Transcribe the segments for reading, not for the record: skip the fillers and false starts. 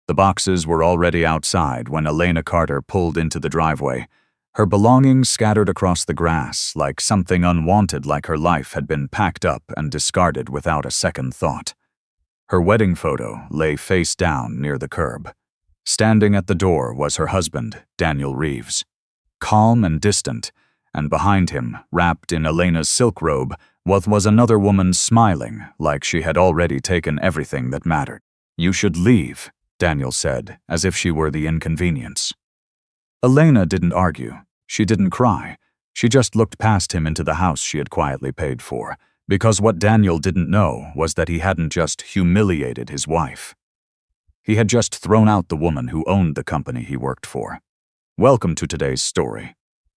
The boxes were already outside when Elena Carter pulled into the driveway, her belongings scattered across the grass like something unwanted, like her life had been packed up and discarded without a second thought. Her wedding photo lay face down near the curb. Standing at the door was her husband, Daniel Reeves. Calm and distant, and behind him, wrapped in Elena's silk robe, was another woman smiling like she had already taken everything that mattered. "You should leave," Daniel said, as if she were the inconvenience. Elena didn't argue. She didn't cry. She just looked past him into the house she had quietly paid for, because what Daniel didn't know was that he hadn't just humiliated his wife. He had just thrown out the woman who owned the company he worked for. Welcome to today's story.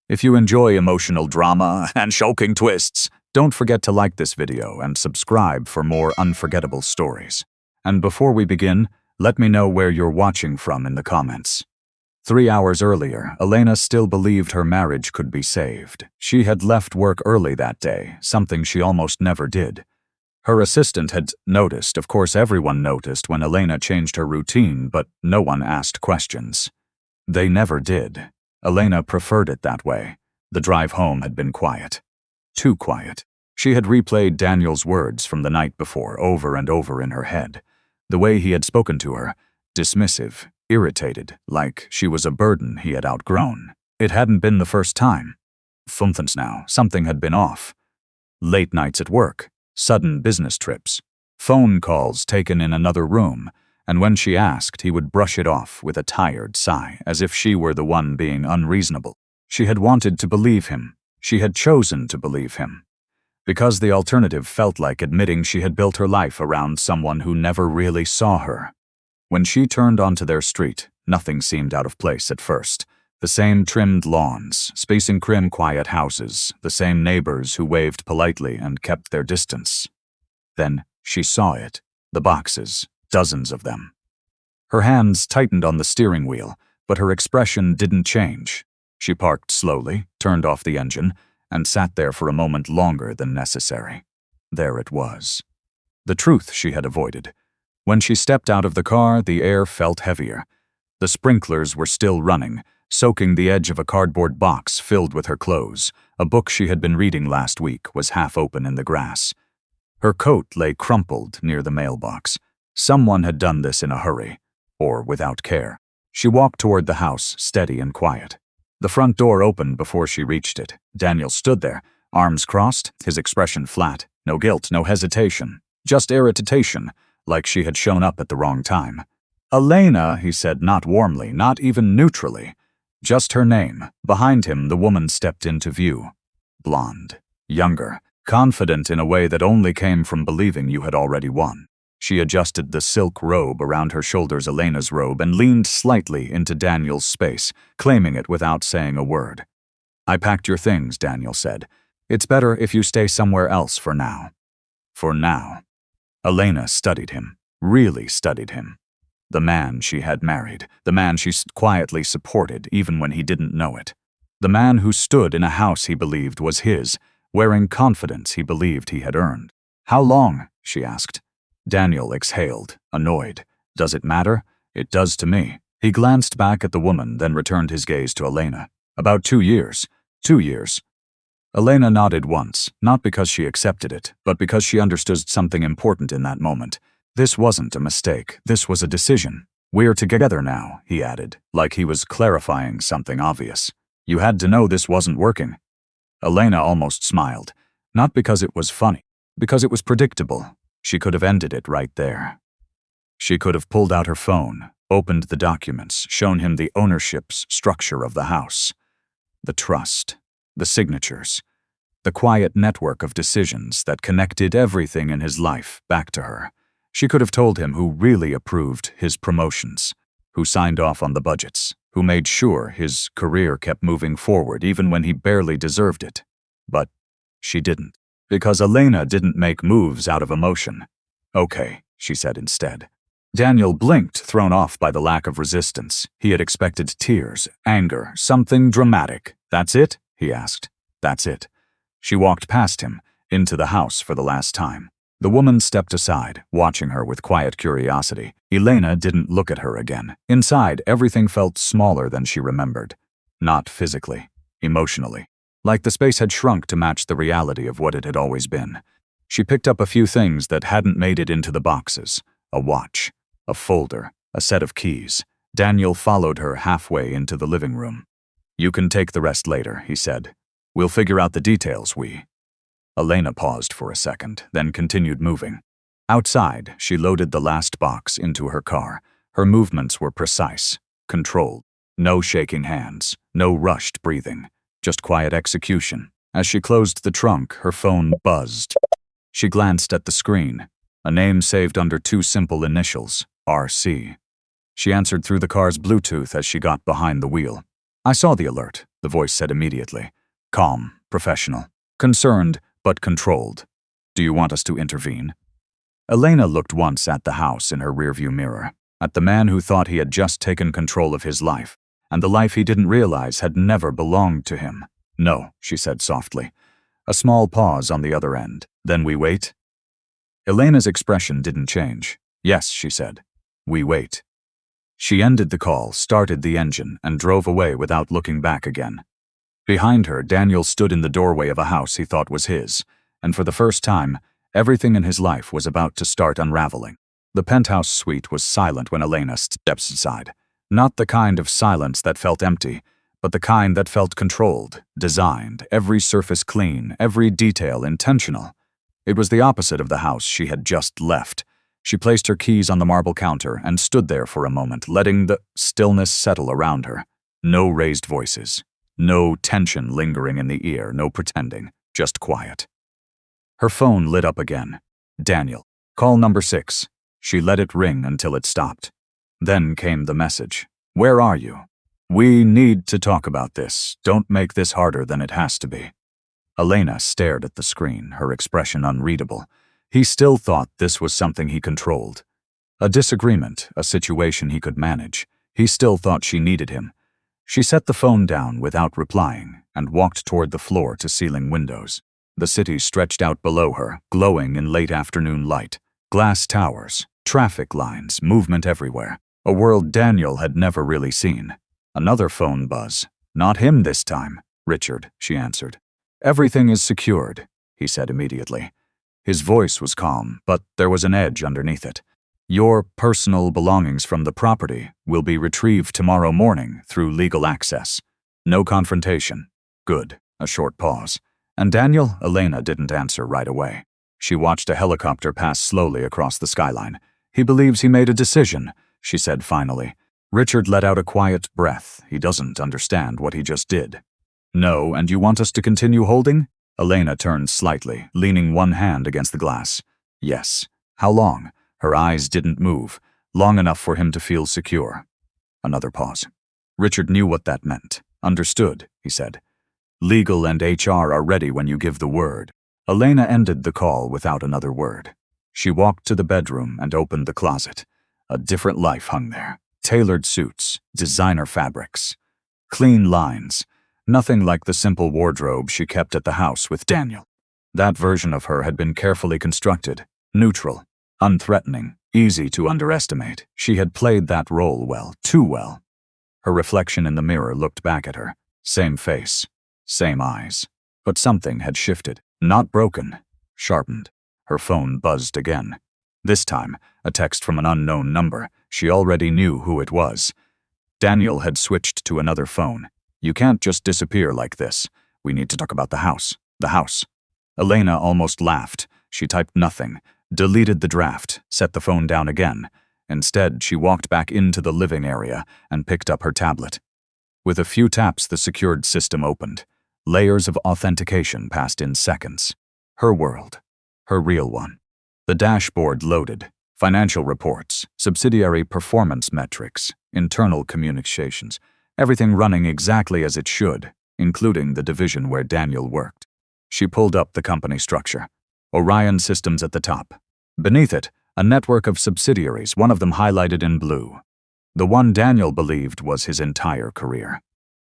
If you enjoy emotional drama and shocking twists, don't forget to like this video and subscribe for more unforgettable stories. And before we begin, let me know where you're watching from in the comments. 3 hours earlier, Elena still believed her marriage could be saved. She had left work early that day, something she almost never did. Her assistant had noticed, of course everyone noticed when Elena changed her routine, but no one asked questions. They never did. Elena preferred it that way. The drive home had been quiet. Too quiet. She had replayed Daniel's words from the night before over and over in her head. The way he had spoken to her, dismissive, irritated, like she was a burden he had outgrown. It hadn't been the first time. Months now, something had been off. Late nights at work, sudden business trips, phone calls taken in another room, and when she asked, he would brush it off with a tired sigh, as if she were the one being unreasonable. She had wanted to believe him. She had chosen to believe him. Because the alternative felt like admitting she had built her life around someone who never really saw her. When she turned onto their street, nothing seemed out of place at first. The same trimmed lawns, spacing prim, quiet houses, the same neighbors who waved politely and kept their distance. Then she saw it, the boxes, dozens of them. Her hands tightened on the steering wheel, but her expression didn't change. She parked slowly, turned off the engine, and sat there for a moment longer than necessary. There it was. The truth she had avoided. When she stepped out of the car, the air felt heavier. The sprinklers were still running, soaking the edge of a cardboard box filled with her clothes. A book she had been reading last week was half open in the grass. Her coat lay crumpled near the mailbox. Someone had done this in a hurry, or without care. She walked toward the house, steady and quiet. The front door opened before she reached it. Daniel stood there, arms crossed, his expression flat. No guilt, no hesitation, just irritation, like she had shown up at the wrong time. "Elena," he said, not warmly, not even neutrally. Just her name. Behind him, the woman stepped into view. Blonde, younger, confident in a way that only came from believing you had already won. She adjusted the silk robe around her shoulders, Elena's robe, and leaned slightly into Daniel's space, claiming it without saying a word. "I packed your things," Daniel said. "It's better if you stay somewhere else for now." For now. Elena studied him, really studied him. The man she had married, the man she quietly supported even when he didn't know it. The man who stood in a house he believed was his, wearing confidence he believed he had earned. "How long?" she asked. Daniel exhaled, annoyed. "Does it matter? It does to me." He glanced back at the woman, then returned his gaze to Elena. "About 2 years. 2 years. Elena nodded once, not because she accepted it, but because she understood something important in that moment. This wasn't a mistake. This was a decision. "We're together now," he added, like he was clarifying something obvious. "You had to know this wasn't working." Elena almost smiled, not because it was funny, because it was predictable. She could have ended it right there. She could have pulled out her phone, opened the documents, shown him the ownership's structure of the house. The trust, the signatures, the quiet network of decisions that connected everything in his life back to her. She could have told him who really approved his promotions, who signed off on the budgets, who made sure his career kept moving forward even when he barely deserved it. But she didn't. Because Elena didn't make moves out of emotion. "Okay," she said instead. Daniel blinked, thrown off by the lack of resistance. He had expected tears, anger, something dramatic. "That's it?" he asked. "That's it." She walked past him, into the house for the last time. The woman stepped aside, watching her with quiet curiosity. Elena didn't look at her again. Inside, everything felt smaller than she remembered. Not physically, emotionally. Like the space had shrunk to match the reality of what it had always been. She picked up a few things that hadn't made it into the boxes. A watch, a folder, a set of keys. Daniel followed her halfway into the living room. "You can take the rest later," he said. "We'll figure out the details, Elena paused for a second, then continued moving. Outside, she loaded the last box into her car. Her movements were precise, controlled. No shaking hands, no rushed breathing, just quiet execution. As she closed the trunk, her phone buzzed. She glanced at the screen, a name saved under two simple initials, RC. She answered through the car's Bluetooth as she got behind the wheel. "I saw the alert," the voice said immediately. Calm, professional, concerned, but controlled. "Do you want us to intervene?" Elena looked once at the house in her rearview mirror, at the man who thought he had just taken control of his life, and the life he didn't realize had never belonged to him. "No," she said softly. A small pause on the other end. "Then we wait?" Elena's expression didn't change. "Yes," she said. "We wait." She ended the call, started the engine, and drove away without looking back again. Behind her, Daniel stood in the doorway of a house he thought was his, and for the first time, everything in his life was about to start unraveling. The penthouse suite was silent when Elena steps inside. Not the kind of silence that felt empty, but the kind that felt controlled, designed, every surface clean, every detail intentional. It was the opposite of the house she had just left. She placed her keys on the marble counter and stood there for a moment, letting the stillness settle around her. No raised voices. No tension lingering in the ear, no pretending, just quiet. Her phone lit up again. "Daniel, call number 6. She let it ring until it stopped. Then came the message. "Where are you? We need to talk about this. Don't make this harder than it has to be." Elena stared at the screen, her expression unreadable. He still thought this was something he controlled. A disagreement, a situation he could manage. He still thought she needed him. She set the phone down without replying and walked toward the floor-to-ceiling windows. The city stretched out below her, glowing in late afternoon light. Glass towers, traffic lines, movement everywhere. A world Daniel had never really seen. Another phone buzz. "Not him this time, Richard," she answered. "Everything is secured," he said immediately. His voice was calm, but there was an edge underneath it. "Your personal belongings from the property will be retrieved tomorrow morning through legal access. No confrontation." "Good." A short pause. "And Daniel?" Elena didn't answer right away. She watched a helicopter pass slowly across the skyline. "He believes he made a decision," she said finally. Richard let out a quiet breath. He doesn't understand what he just did. "No, and you want us to continue holding?" Elena turned slightly, leaning one hand against the glass. "Yes." "How long?" Her eyes didn't move, long enough for him to feel secure. Another pause. Richard knew what that meant. "Understood," he said. "Legal and HR are ready when you give the word." Elena ended the call without another word. She walked to the bedroom and opened the closet. A different life hung there. Tailored suits, designer fabrics, clean lines. Nothing like the simple wardrobe she kept at the house with Daniel. That version of her had been carefully constructed, neutral, unthreatening, easy to underestimate. She had played that role well, too well. Her reflection in the mirror looked back at her. Same face, same eyes. But something had shifted. Not broken, sharpened. Her phone buzzed again. This time, a text from an unknown number. She already knew who it was. Daniel had switched to another phone. "You can't just disappear like this. We need to talk about the house. The house." Elena almost laughed. She typed nothing, deleted the draft, set the phone down again. Instead, she walked back into the living area and picked up her tablet. With a few taps, the secured system opened. Layers of authentication passed in seconds. Her world. Her real one. The dashboard loaded. Financial reports, subsidiary performance metrics, internal communications. Everything running exactly as it should, including the division where Daniel worked. She pulled up the company structure. Orion Systems at the top. Beneath it, a network of subsidiaries, one of them highlighted in blue. The one Daniel believed was his entire career.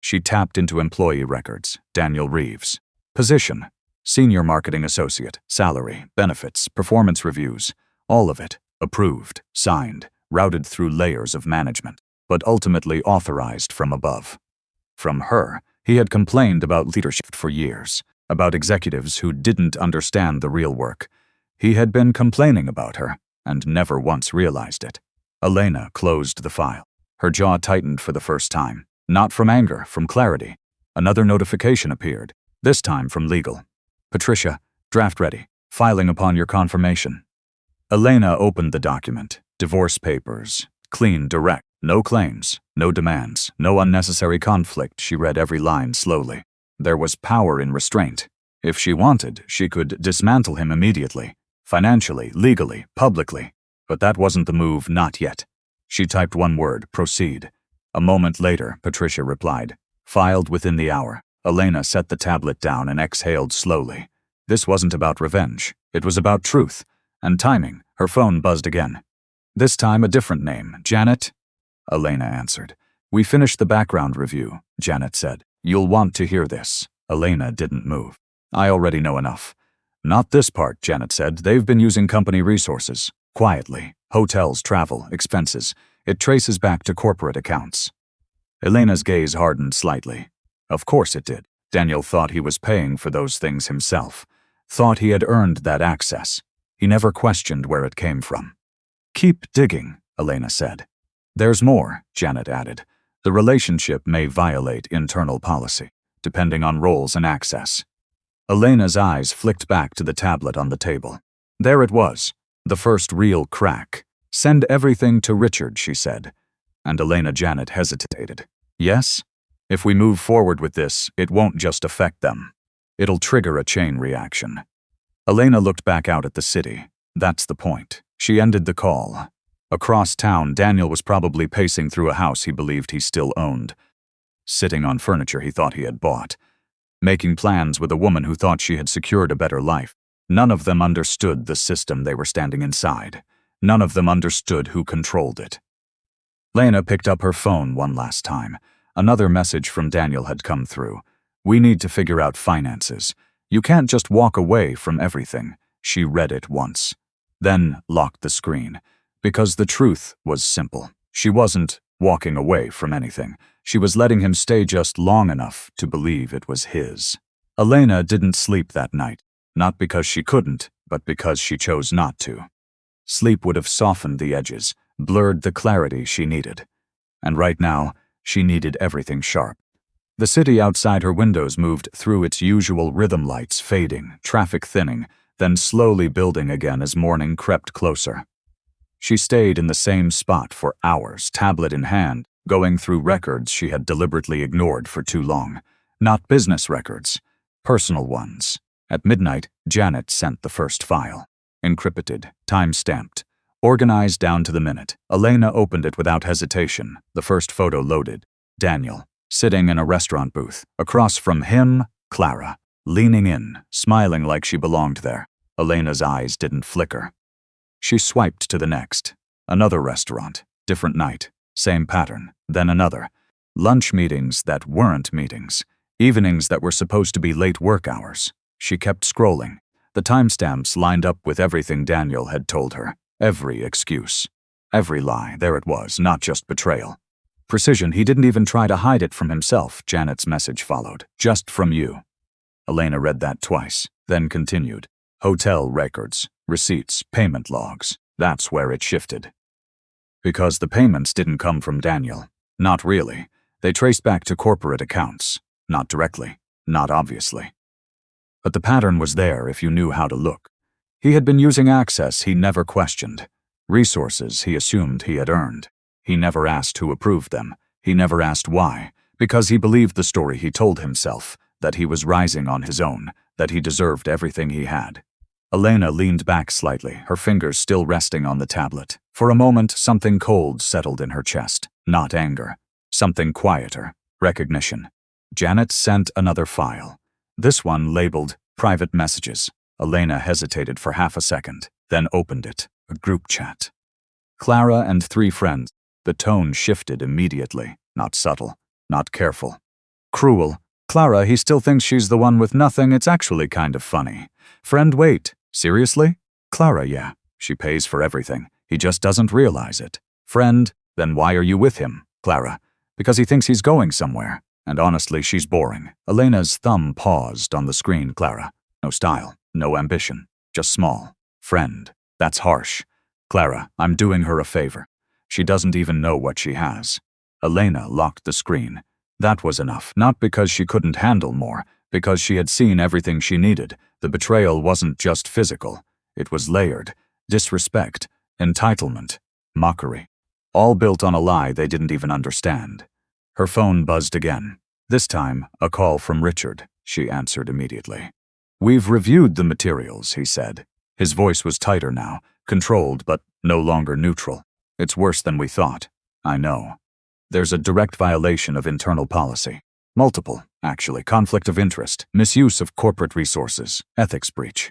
She tapped into employee records. Daniel Reeves. Position: Senior marketing associate, salary, benefits, performance reviews, all of it, approved, signed, routed through layers of management, but ultimately authorized from above. From her, he had complained about leadership for years, about executives who didn't understand the real work. He had been complaining about her, and never once realized it. Elena closed the file. Her jaw tightened for the first time. Not from anger, from clarity. Another notification appeared, this time from legal. Patricia, draft ready. Filing upon your confirmation. Elena opened the document. Divorce papers. Clean, direct. No claims, no demands, no unnecessary conflict. She read every line slowly. There was power in restraint. If she wanted, she could dismantle him immediately. Financially, legally, publicly. But that wasn't the move, not yet. She typed one word, proceed. A moment later, Patricia replied. Filed within the hour. Elena set the tablet down and exhaled slowly. This wasn't about revenge. It was about truth. And timing. Her phone buzzed again. This time a different name. Janet? Elena answered. We finished the background review, Janet said. You'll want to hear this. Elena didn't move. I already know enough. Not this part, Janet said. They've been using company resources. Quietly. Hotels, travel, expenses. It traces back to corporate accounts. Elena's gaze hardened slightly. Of course it did. Daniel thought he was paying for those things himself. Thought he had earned that access. He never questioned where it came from. Keep digging, Elena said. There's more, Janet added. The relationship may violate internal policy, depending on roles and access. Elena's eyes flicked back to the tablet on the table. There it was, the first real crack. Send everything to Richard, she said. And Elena Janet hesitated. Yes? If we move forward with this, it won't just affect them. It'll trigger a chain reaction. Elena looked back out at the city. That's the point. She ended the call. Across town, Daniel was probably pacing through a house he believed he still owned, sitting on furniture he thought he had bought, making plans with a woman who thought she had secured a better life. None of them understood the system they were standing inside. None of them understood who controlled it. Lena picked up her phone one last time. Another message from Daniel had come through. We need to figure out finances. You can't just walk away from everything. She read it once, then locked the screen. Because the truth was simple. She wasn't walking away from anything. She was letting him stay just long enough to believe it was his. Elena didn't sleep that night, not because she couldn't, but because she chose not to. Sleep would have softened the edges, blurred the clarity she needed. And right now, she needed everything sharp. The city outside her windows moved through its usual rhythm, lights fading, traffic thinning, then slowly building again as morning crept closer. She stayed in the same spot for hours, tablet in hand, going through records she had deliberately ignored for too long. Not business records, personal ones. At midnight, Janet sent the first file. Encrypted, time-stamped, organized down to the minute. Elena opened it without hesitation. The first photo loaded. Daniel, sitting in a restaurant booth. Across from him, Clara, leaning in, smiling like she belonged there. Elena's eyes didn't flicker. She swiped to the next. Another restaurant, different night, same pattern, then another. Lunch meetings that weren't meetings. Evenings that were supposed to be late work hours. She kept scrolling. The timestamps lined up with everything Daniel had told her. Every excuse. Every lie, there it was, not just betrayal. Precision, he didn't even try to hide it from himself. Janet's message followed. Just from you. Elena read that twice, then continued. Hotel records, receipts, payment logs. That's where it shifted. Because the payments didn't come from Daniel. Not really. They traced back to corporate accounts. Not directly, not obviously. But the pattern was there if you knew how to look. He had been using access he never questioned. Resources he assumed he had earned. He never asked who approved them. He never asked why. Because he believed the story he told himself, that he was rising on his own, that he deserved everything he had. Elena leaned back slightly, her fingers still resting on the tablet. For a moment, something cold settled in her chest. Not anger. Something quieter. Recognition. Janet sent another file. This one labeled Private Messages. Elena hesitated for half a second, then opened it. A group chat. Clara and 3 friends. The tone shifted immediately. Not subtle. Not careful. Cruel. Clara, he still thinks she's the one with nothing. It's actually kind of funny. Friend, wait. Seriously? Clara, yeah. She pays for everything. He just doesn't realize it. Friend, then why are you with him? Clara, because he thinks he's going somewhere. And honestly, she's boring. Elena's thumb paused on the screen. Clara, no style, no ambition, just small. Friend, that's harsh. Clara, I'm doing her a favor. She doesn't even know what she has. Elena locked the screen. That was enough, not because she couldn't handle more, because she had seen everything she needed. The betrayal wasn't just physical. It was layered. Disrespect, entitlement, mockery. All built on a lie they didn't even understand. Her phone buzzed again. This time, a call from Richard. She answered immediately. We've reviewed the materials, he said. His voice was tighter now, controlled but no longer neutral. It's worse than we thought. I know. There's a direct violation of internal policy. Multiple, actually. Conflict of interest, misuse of corporate resources, ethics breach.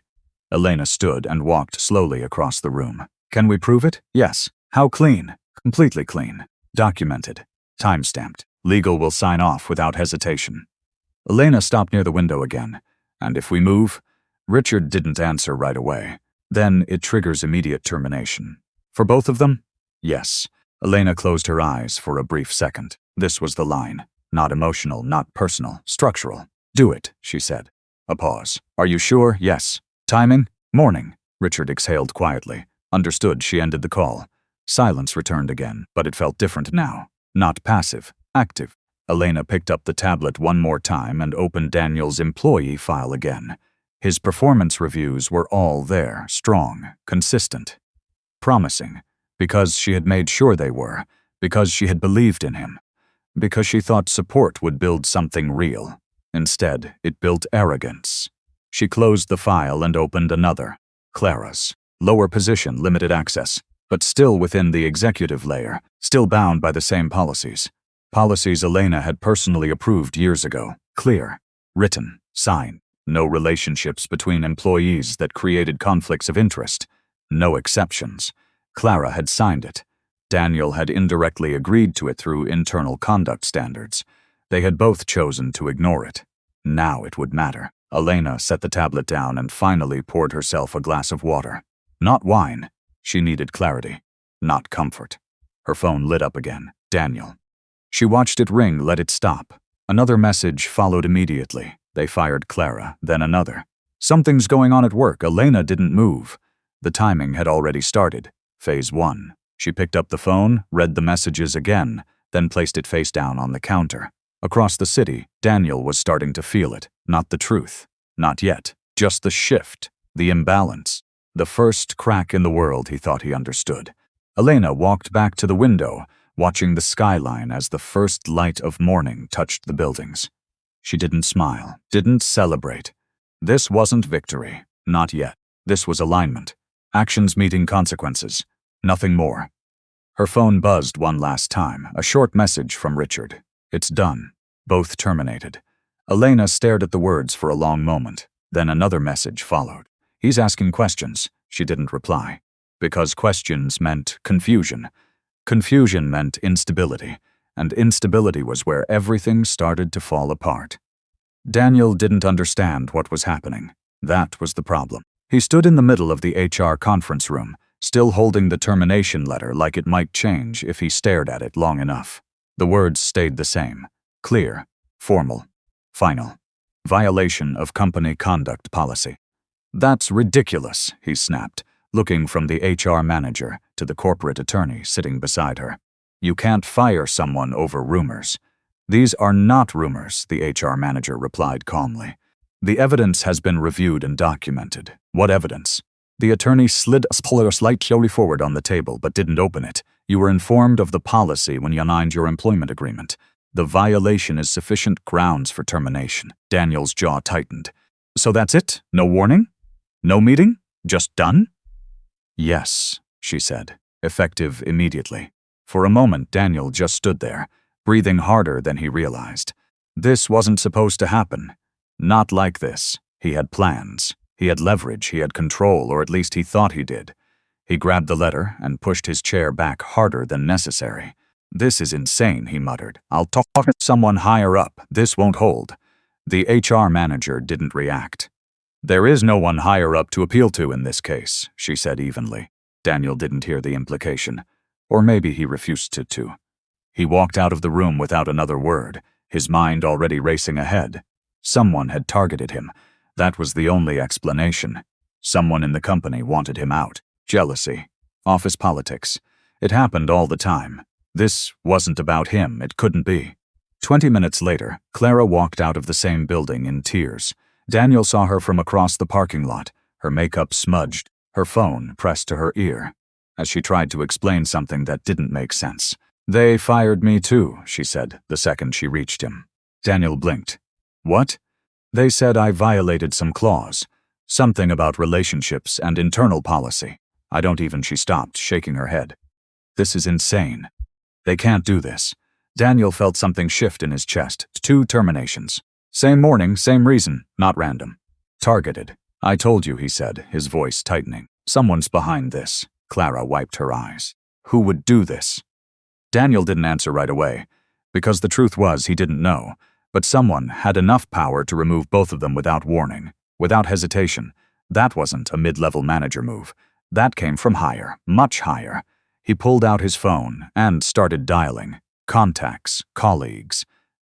Elena stood and walked slowly across the room. Can we prove it? Yes. How clean? Completely clean. Documented. Time-stamped. Legal will sign off without hesitation. Elena stopped near the window again. And if we move? Richard didn't answer right away. Then it triggers immediate termination. For both of them? Yes. Elena closed her eyes for a brief second. This was the line. Not emotional, not personal, structural. Do it, she said. A pause. Are you sure? Yes. Timing? Morning. Richard exhaled quietly. Understood. She ended the call. Silence returned again, but it felt different now. Not passive, active. Elena picked up the tablet one more time and opened Daniel's employee file again. His performance reviews were all there, strong, consistent, promising, because she had made sure they were, because she had believed in him, because she thought support would build something real. Instead, it built arrogance. She closed the file and opened another, Clara's. Lower position, limited access, but still within the executive layer, still bound by the same policies. Policies Elena had personally approved years ago. Clear, written, signed. No relationships between employees that created conflicts of interest. No exceptions. Clara had signed it. Daniel had indirectly agreed to it through internal conduct standards. They had both chosen to ignore it. Now it would matter. Elena set the tablet down and finally poured herself a glass of water. Not wine. She needed clarity, not comfort. Her phone lit up again. Daniel. She watched it ring, let it stop. Another message followed immediately. They fired Clara, then another. Something's going on at work. Elena didn't move. The timing had already started. Phase 1. She picked up the phone, read the messages again, then placed it face down on the counter. Across the city, Daniel was starting to feel it. Not the truth. Not yet. Just the shift. The imbalance. The first crack in the world he thought he understood. Elena walked back to the window, watching the skyline as the first light of morning touched the buildings. She didn't smile, didn't celebrate. This wasn't victory. Not yet. This was alignment. Actions meeting consequences. Nothing more. Her phone buzzed one last time, a short message from Richard. It's done. Both terminated. Elena stared at the words for a long moment. Then another message followed. He's asking questions. She didn't reply. Because questions meant confusion. Confusion meant instability. And instability was where everything started to fall apart. Daniel didn't understand what was happening. That was the problem. He stood in the middle of the HR conference room, still holding the termination letter like it might change if he stared at it long enough. The words stayed the same. Clear, formal, final. Violation of company conduct policy. That's ridiculous, he snapped, looking from the HR manager to the corporate attorney sitting beside her. You can't fire someone over rumors. These are not rumors, the HR manager replied calmly. The evidence has been reviewed and documented. What evidence? The attorney slid a puller slightly forward on the table but didn't open it. You were informed of the policy when you signed your employment agreement. The violation is sufficient grounds for termination. Daniel's jaw tightened. So that's it? No warning? No meeting? Just done? Yes, she said, effective immediately. For a moment, Daniel just stood there, breathing harder than he realized. This wasn't supposed to happen. Not like this. He had plans. He had leverage. He had control, or at least he thought he did. He grabbed the letter and pushed his chair back harder than necessary. This is insane, he muttered. I'll talk to someone higher up. This won't hold. The HR manager didn't react. "There is no one higher up to appeal to in this case," she said evenly. Daniel didn't hear the implication. Or maybe he refused to. He walked out of the room without another word, his mind already racing ahead. Someone had targeted him. That was the only explanation. Someone in the company wanted him out. Jealousy. Office politics. It happened all the time. This wasn't about him. It couldn't be. 20 minutes later, Clara walked out of the same building in tears. Daniel saw her from across the parking lot, her makeup smudged, her phone pressed to her ear, as she tried to explain something that didn't make sense. "They fired me too," she said, the second she reached him. Daniel blinked. "What?" "They said I violated some clause. Something about relationships and internal policy. I don't even," she stopped, shaking her head. "This is insane. They can't do this." Daniel felt something shift in his chest. 2 terminations. Same morning, same reason, not random. "Targeted. I told you," he said, his voice tightening. "Someone's behind this." Clara wiped her eyes. "Who would do this?" Daniel didn't answer right away, because the truth was he didn't know, but someone had enough power to remove both of them without warning, without hesitation. That wasn't a mid-level manager move. That came from higher, much higher. He pulled out his phone and started dialing. Contacts, colleagues,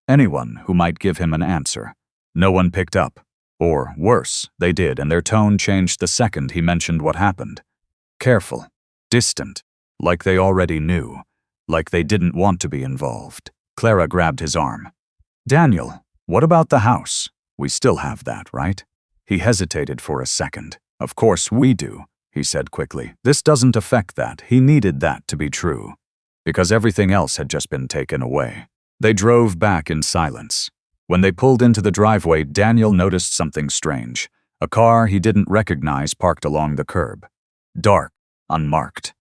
anyone who might give him an answer. No one picked up. Or, worse, they did, and their tone changed the second he mentioned what happened. Careful, distant, like they already knew, like they didn't want to be involved. Clara grabbed his arm. "Daniel, what about the house? We still have that, right?" He hesitated for a second. "Of course we do," he said quickly. "This doesn't affect that. He needed that to be true. Because everything else had just been taken away." They drove back in silence. When they pulled into the driveway, Daniel noticed something strange. A car he didn't recognize parked along the curb. Dark, unmarked.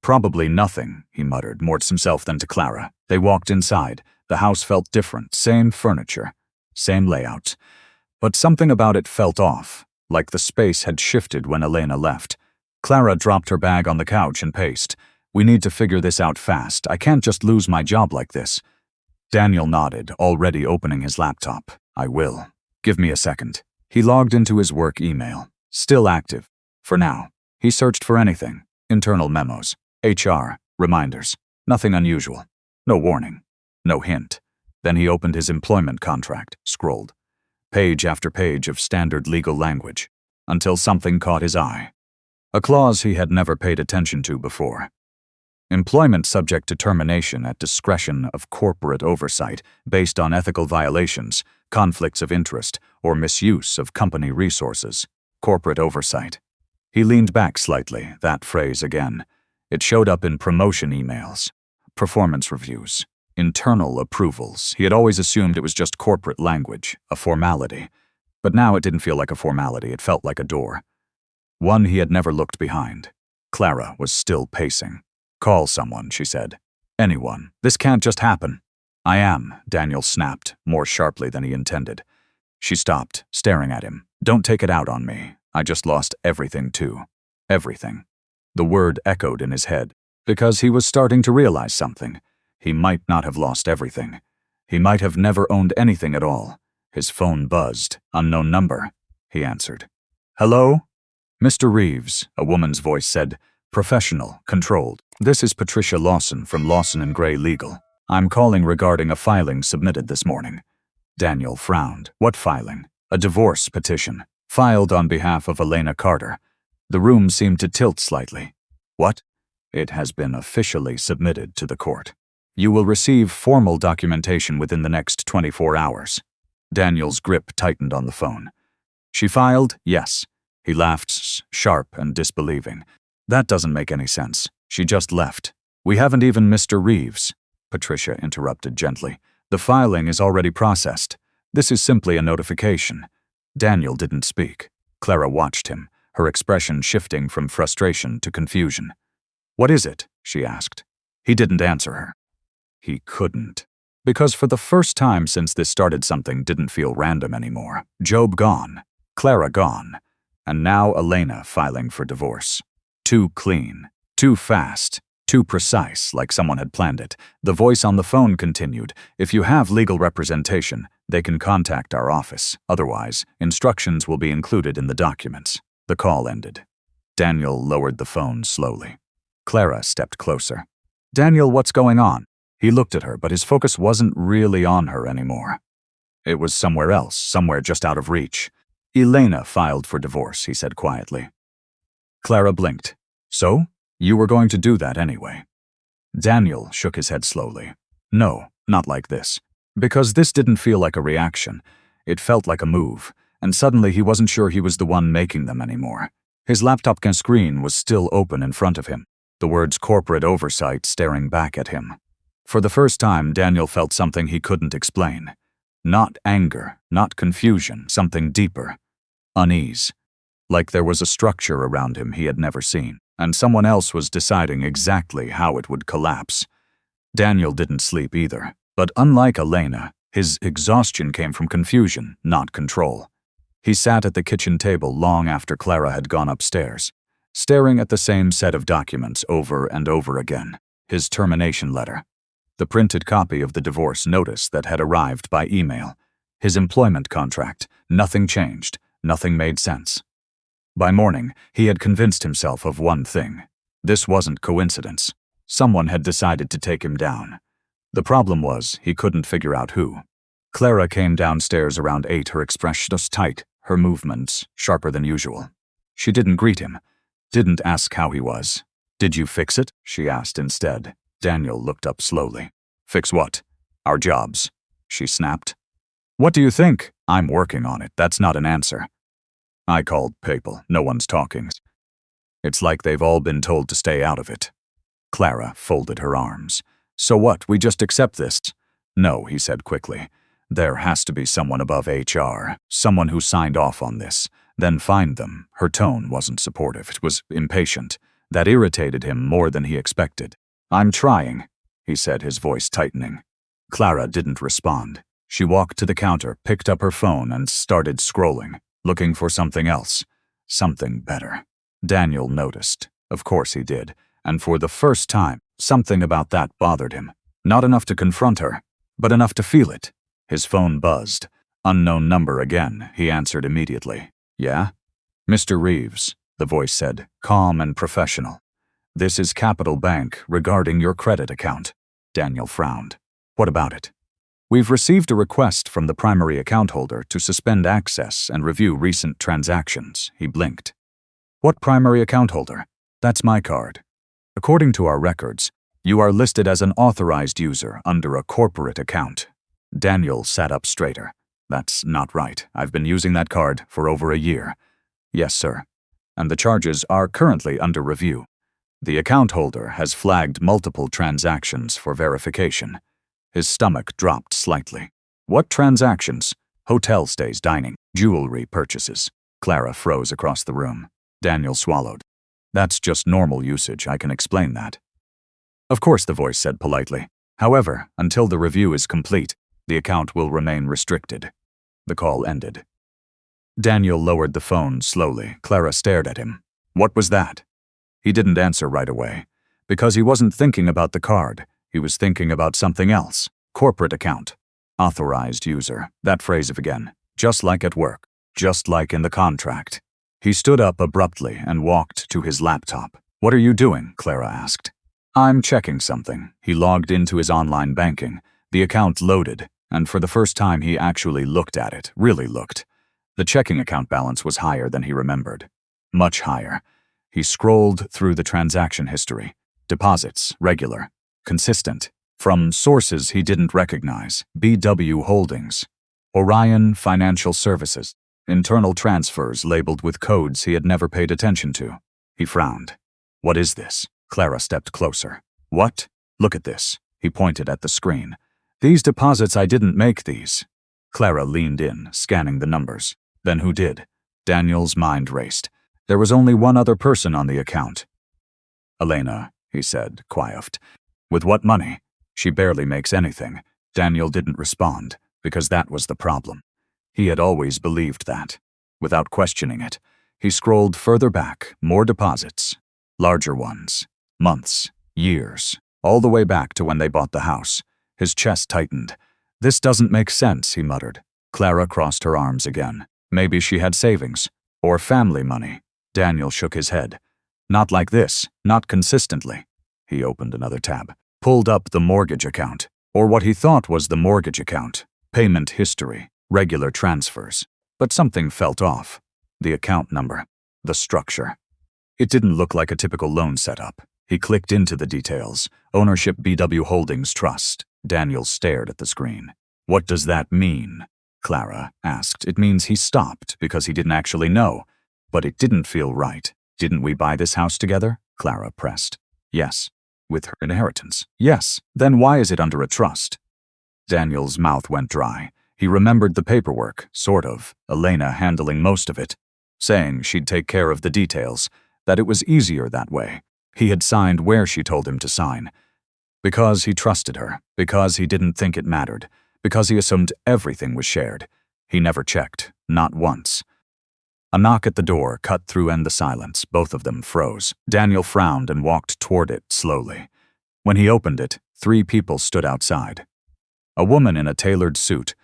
"Probably nothing," he muttered, more to himself than to Clara. They walked inside. The house felt different. Same furniture. Same layout. But something about it felt off, like the space had shifted when Elena left. Clara dropped her bag on the couch and paced. "We need to figure this out fast. I can't just lose my job like this." Daniel nodded, already opening his laptop. "I will. Give me a second." He logged into his work email. Still active. For now. He searched for anything. Internal memos. HR. Reminders. Nothing unusual. No warning. No hint. Then he opened his employment contract, scrolled. Page after page of standard legal language. Until something caught his eye. A clause he had never paid attention to before. Employment subject to termination at discretion of corporate oversight based on ethical violations, conflicts of interest, or misuse of company resources. Corporate oversight. He leaned back slightly, that phrase again. It showed up in promotion emails, performance reviews, internal approvals. He had always assumed it was just corporate language, a formality. But now it didn't feel like a formality, it felt like a door. One he had never looked behind. Clara was still pacing. "Call someone," she said. "Anyone. This can't just happen." "I am," Daniel snapped, more sharply than he intended. She stopped, staring at him. "Don't take it out on me. I just lost everything too. Everything." The word echoed in his head, because he was starting to realize something. He might not have lost everything. He might have never owned anything at all. His phone buzzed. Unknown number. He answered. "Hello?" "Mr. Reeves," a woman's voice said. Professional, controlled. "This is Patricia Lawson from Lawson & Gray Legal. I'm calling regarding a filing submitted this morning." Daniel frowned. "What filing?" "A divorce petition. Filed on behalf of Elena Carter." The room seemed to tilt slightly. "What?" "It has been officially submitted to the court. You will receive formal documentation within the next 24 hours. Daniel's grip tightened on the phone. "She filed?" "Yes." He laughed, sharp and disbelieving. "That doesn't make any sense. She just left." "We haven't even Mr. Reeves," Patricia interrupted gently. "The filing is already processed. This is simply a notification." Daniel didn't speak. Clara watched him, her expression shifting from frustration to confusion. "What is it?" she asked. He didn't answer her. He couldn't. Because for the first time since this started, something didn't feel random anymore. Job gone. Clara gone. And now Elena filing for divorce. Too clean. Too fast. Too precise, like someone had planned it. The voice on the phone continued, "If you have legal representation, they can contact our office. Otherwise, instructions will be included in the documents." The call ended. Daniel lowered the phone slowly. Clara stepped closer. "Daniel, what's going on?" He looked at her, but his focus wasn't really on her anymore. It was somewhere else, somewhere just out of reach. "Elena filed for divorce," he said quietly. Clara blinked. "So? You were going to do that anyway." Daniel shook his head slowly. "No, not like this. Because this didn't feel like a reaction. It felt like a move, and suddenly he wasn't sure he was the one making them anymore. His laptop screen was still open in front of him, the words corporate oversight staring back at him. For the first time, Daniel felt something he couldn't explain. Not anger, not confusion, something deeper. Unease. Like there was a structure around him he had never seen, and someone else was deciding exactly how it would collapse. Daniel didn't sleep either, but unlike Elena, his exhaustion came from confusion, not control. He sat at the kitchen table long after Clara had gone upstairs, staring at the same set of documents over and over again. His termination letter. The printed copy of the divorce notice that had arrived by email. His employment contract. Nothing changed. Nothing made sense. By morning, he had convinced himself of one thing. This wasn't coincidence. Someone had decided to take him down. The problem was, he couldn't figure out who. Clara came downstairs around 8, her expression tight, her movements sharper than usual. She didn't greet him, didn't ask how he was. "Did you fix it?" she asked instead. Daniel looked up slowly. "Fix what?" "Our jobs," she snapped. "What do you think?" "I'm working on it. That's not an answer." I called people. No one's talking. It's like they've all been told to stay out of it. Clara folded her arms. "So what, we just accept this?" "No," he said quickly. "There has to be someone above HR, someone who signed off on this. Then find them." Her tone wasn't supportive. It was impatient. That irritated him more than he expected. "I'm trying," he said, his voice tightening. Clara didn't respond. She walked to the counter, picked up her phone, and started scrolling, looking for something else. Something better. Daniel noticed. Of course he did. And for the first time, something about that bothered him. Not enough to confront her, but enough to feel it. His phone buzzed. Unknown number again. He answered immediately. "Yeah?" "Mr. Reeves," the voice said, calm and professional. "This is Capital Bank regarding your credit account." Daniel frowned. "What about it?" "We've received a request from the primary account holder to suspend access and review recent transactions." He blinked. "What primary account holder?" "That's my card. According to our records, you are listed as an authorized user under a corporate account." Daniel sat up straighter. "That's not right. I've been using that card for over a year." "Yes, sir. And the charges are currently under review. The account holder has flagged multiple transactions for verification." His stomach dropped slightly. "What transactions?" "Hotel stays, dining, jewelry purchases." Clara froze across the room. Daniel swallowed. "That's just normal usage. I can explain that." "Of course," the voice said politely. "However, until the review is complete, the account will remain restricted." The call ended. Daniel lowered the phone slowly. Clara stared at him. "What was that?" He didn't answer right away. Because he wasn't thinking about the card. He was thinking about something else. Corporate account. Authorized user. That phrase again. Just like at work. Just like in the contract. He stood up abruptly and walked to his laptop. "What are you doing?" Clara asked. "I'm checking something." He logged into his online banking. The account loaded, and for the first time he actually looked at it, really looked. The checking account balance was higher than he remembered. Much higher. He scrolled through the transaction history. Deposits, regular, consistent, from sources he didn't recognize. BW Holdings, Orion Financial Services, internal transfers labeled with codes he had never paid attention to. He frowned. "What is this?" Clara stepped closer. "What?" "Look at this." He pointed at the screen. "These deposits, I didn't make these." Clara leaned in, scanning the numbers. Then who did? Daniel's mind raced. There was only one other person on the account. "Elena," he said, quiet. "With what money? She barely makes anything." Daniel didn't respond, because that was the problem. He had always believed that. Without questioning it, he scrolled further back, more deposits. Larger ones. Months. Years. All the way back to when they bought the house. His chest tightened. "This doesn't make sense," he muttered. Clara crossed her arms again. Maybe she had savings. Or family money. Daniel shook his head. "Not like this. Not consistently." He opened another tab. Pulled up the mortgage account. Or what he thought was the mortgage account. Payment history. Regular transfers. But something felt off. The account number. The structure. It didn't look like a typical loan setup. He clicked into the details. Ownership BW Holdings Trust. Daniel stared at the screen. "What does that mean?" Clara asked. "It means he stopped because he didn't actually know. But it didn't feel right." "Didn't we buy this house together?" Clara pressed. "Yes." "With her inheritance?" "Yes." "Then why is it under a trust?" Daniel's mouth went dry. He remembered the paperwork, sort of, Elena handling most of it, saying she'd take care of the details, that it was easier that way. He had signed where she told him to sign. Because he trusted her, because he didn't think it mattered, because he assumed everything was shared. He never checked, not once. A knock at the door cut through the silence. Both of them froze. Daniel frowned and walked toward it slowly. When he opened it, 3 people stood outside. A woman in a tailored suit.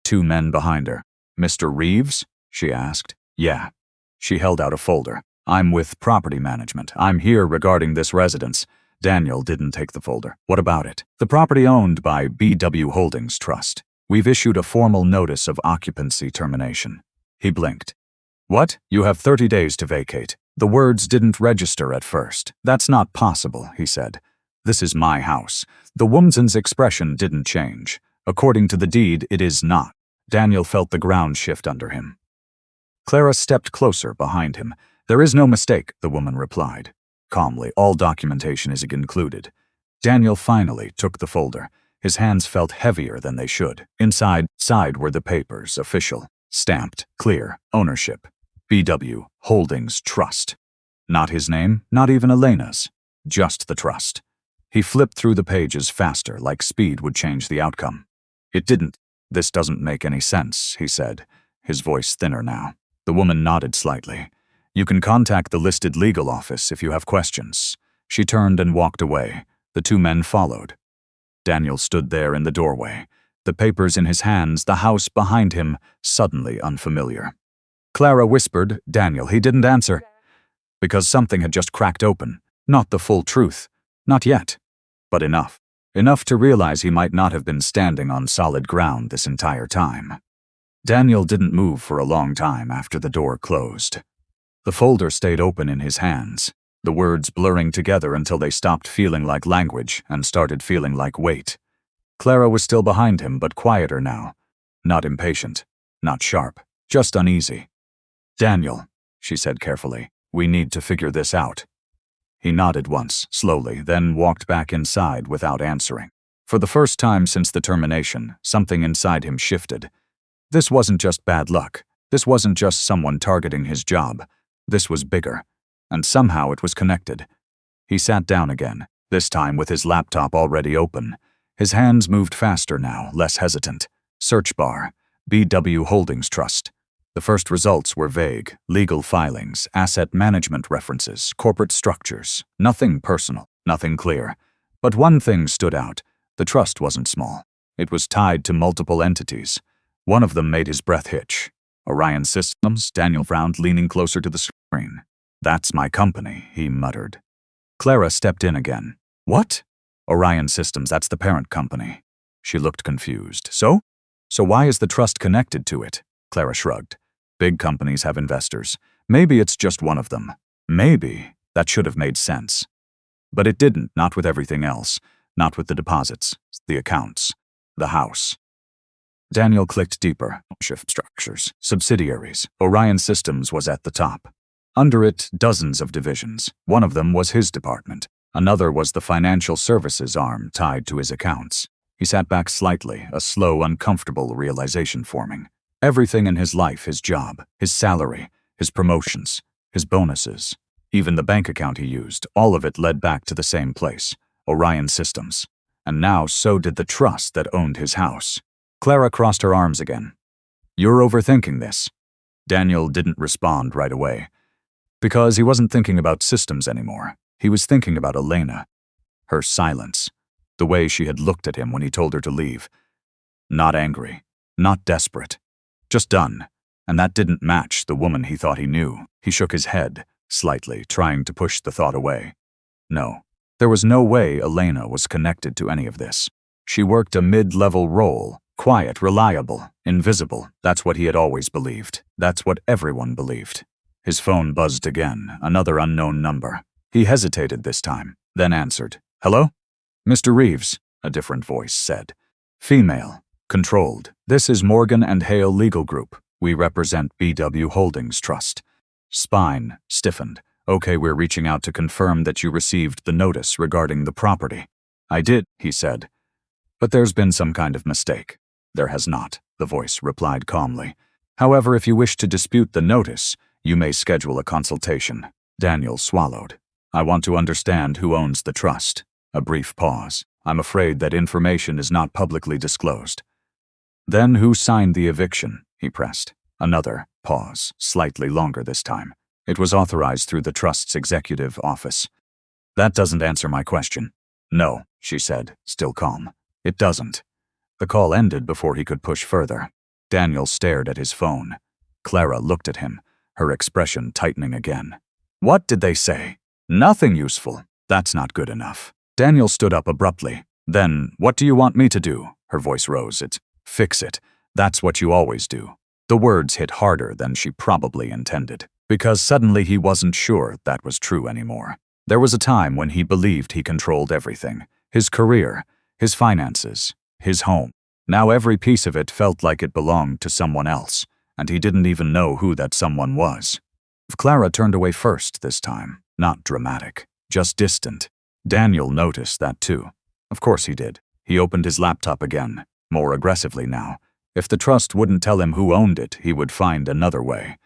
2 men behind her. "Mr. Reeves?" she asked. "Yeah." She held out a folder. "I'm with property management. I'm here regarding this residence." Daniel didn't take the folder. "What about it?" "The property owned by BW Holdings Trust. We've issued a formal notice of occupancy termination." He blinked. "What? You have 30 days to vacate." The words didn't register at first. "That's not possible," he said. "This is my house." The woman's expression didn't change. "According to the deed, it is not." Daniel felt the ground shift under him. Clara stepped closer behind him. "There is no mistake," the woman replied. Calmly, "All documentation is included." Daniel finally took the folder. His hands felt heavier than they should. Inside were the papers, official, stamped, clear, ownership. BW Holdings Trust. Not his name, not even Elena's. Just the trust. He flipped through the pages faster, like speed would change the outcome. It didn't. "This doesn't make any sense," he said, his voice thinner now. The woman nodded slightly. "You can contact the listed legal office if you have questions." She turned and walked away. The 2 men followed. Daniel stood there in the doorway, the papers in his hands, the house behind him, suddenly unfamiliar. Clara whispered, "Daniel." He didn't answer. Because something had just cracked open. Not the full truth. Not yet. But enough. Enough to realize he might not have been standing on solid ground this entire time. Daniel didn't move for a long time after the door closed. The folder stayed open in his hands, the words blurring together until they stopped feeling like language and started feeling like weight. Clara was still behind him, but quieter now. Not impatient. Not sharp. Just uneasy. "Daniel," she said carefully, "we need to figure this out." He nodded once, slowly, then walked back inside without answering. For the first time since the termination, something inside him shifted. This wasn't just bad luck. This wasn't just someone targeting his job. This was bigger. And somehow it was connected. He sat down again, this time with his laptop already open. His hands moved faster now, less hesitant. Search bar. BW Holdings Trust. The first results were vague. Legal filings, asset management references, corporate structures. Nothing personal, nothing clear. But one thing stood out. The trust wasn't small. It was tied to multiple entities. One of them made his breath hitch. Orion Systems, Daniel frowned, leaning closer to the screen. "That's my company," he muttered. Clara stepped in again. "What?" "Orion Systems, that's the parent company." She looked confused. So why is the trust connected to it?" Clara shrugged. "Big companies have investors. Maybe it's just one of them. Maybe. That should have made sense. But it didn't, not with everything else. Not with the deposits, the accounts, the house. Daniel clicked deeper. Shift structures, subsidiaries. Orion Systems was at the top. Under it, dozens of divisions. One of them was his department. Another was the financial services arm tied to his accounts. He sat back slightly, a slow, uncomfortable realization forming. Everything in his life, his job, his salary, his promotions, his bonuses, even the bank account he used, all of it led back to the same place, Orion Systems. And now so did the trust that owned his house. Clara crossed her arms again. "You're overthinking this." Daniel didn't respond right away. Because he wasn't thinking about systems anymore. He was thinking about Elena. her silence, the way she had looked at him when he told her to leave. Not angry, not desperate, just done. And that didn't match the woman he thought he knew. He shook his head, slightly, trying to push the thought away. No, there was no way Elena was connected to any of this. She worked a mid-level role, quiet, reliable, invisible. That's what he had always believed. That's what everyone believed. His phone buzzed again, another unknown number. He hesitated this time, then answered. Hello? Mr. Reeves, a different voice said. Female, controlled. This is Morgan and Hale Legal Group. We represent BW Holdings Trust. Spine stiffened. Okay, we're reaching out to confirm that you received the notice regarding the property. I did, he said. But there's been some kind of mistake. There has not, the voice replied calmly. However, if you wish to dispute the notice, you may schedule a consultation. Daniel swallowed. I want to understand who owns the trust. A brief pause. I'm afraid that information is not publicly disclosed. Then who signed the eviction? He pressed. Another pause, slightly longer this time. It was authorized through the trust's executive office. That doesn't answer my question. No, she said, still calm. It doesn't. The call ended before he could push further. Daniel stared at his phone. Clara looked at him, her expression tightening again. What did they say? Nothing useful. That's not good enough. Daniel stood up abruptly. Then, what do you want me to do? Her voice rose. It's, fix it. That's what you always do. The words hit harder than she probably intended, because suddenly he wasn't sure that was true anymore. There was a time when he believed he controlled everything. His career, his finances, his home. Now every piece of it felt like it belonged to someone else, and he didn't even know who that someone was. Clara turned away first this time, not dramatic, just distant. Daniel noticed that too. Of course he did. He opened his laptop again, more aggressively now. If the trust wouldn't tell him who owned it, he would find another way.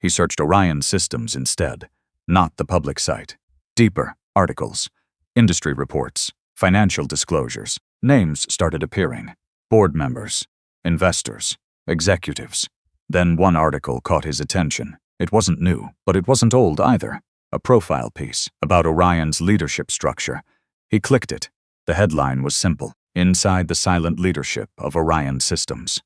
He searched Orion Systems instead, not the public site. Deeper, articles, industry reports, financial disclosures. Names started appearing. Board members, investors, executives. Then one article caught his attention. It wasn't new, but it wasn't old either. A profile piece about Orion's leadership structure. He clicked it. The headline was simple. Inside the silent leadership of Orion Systems.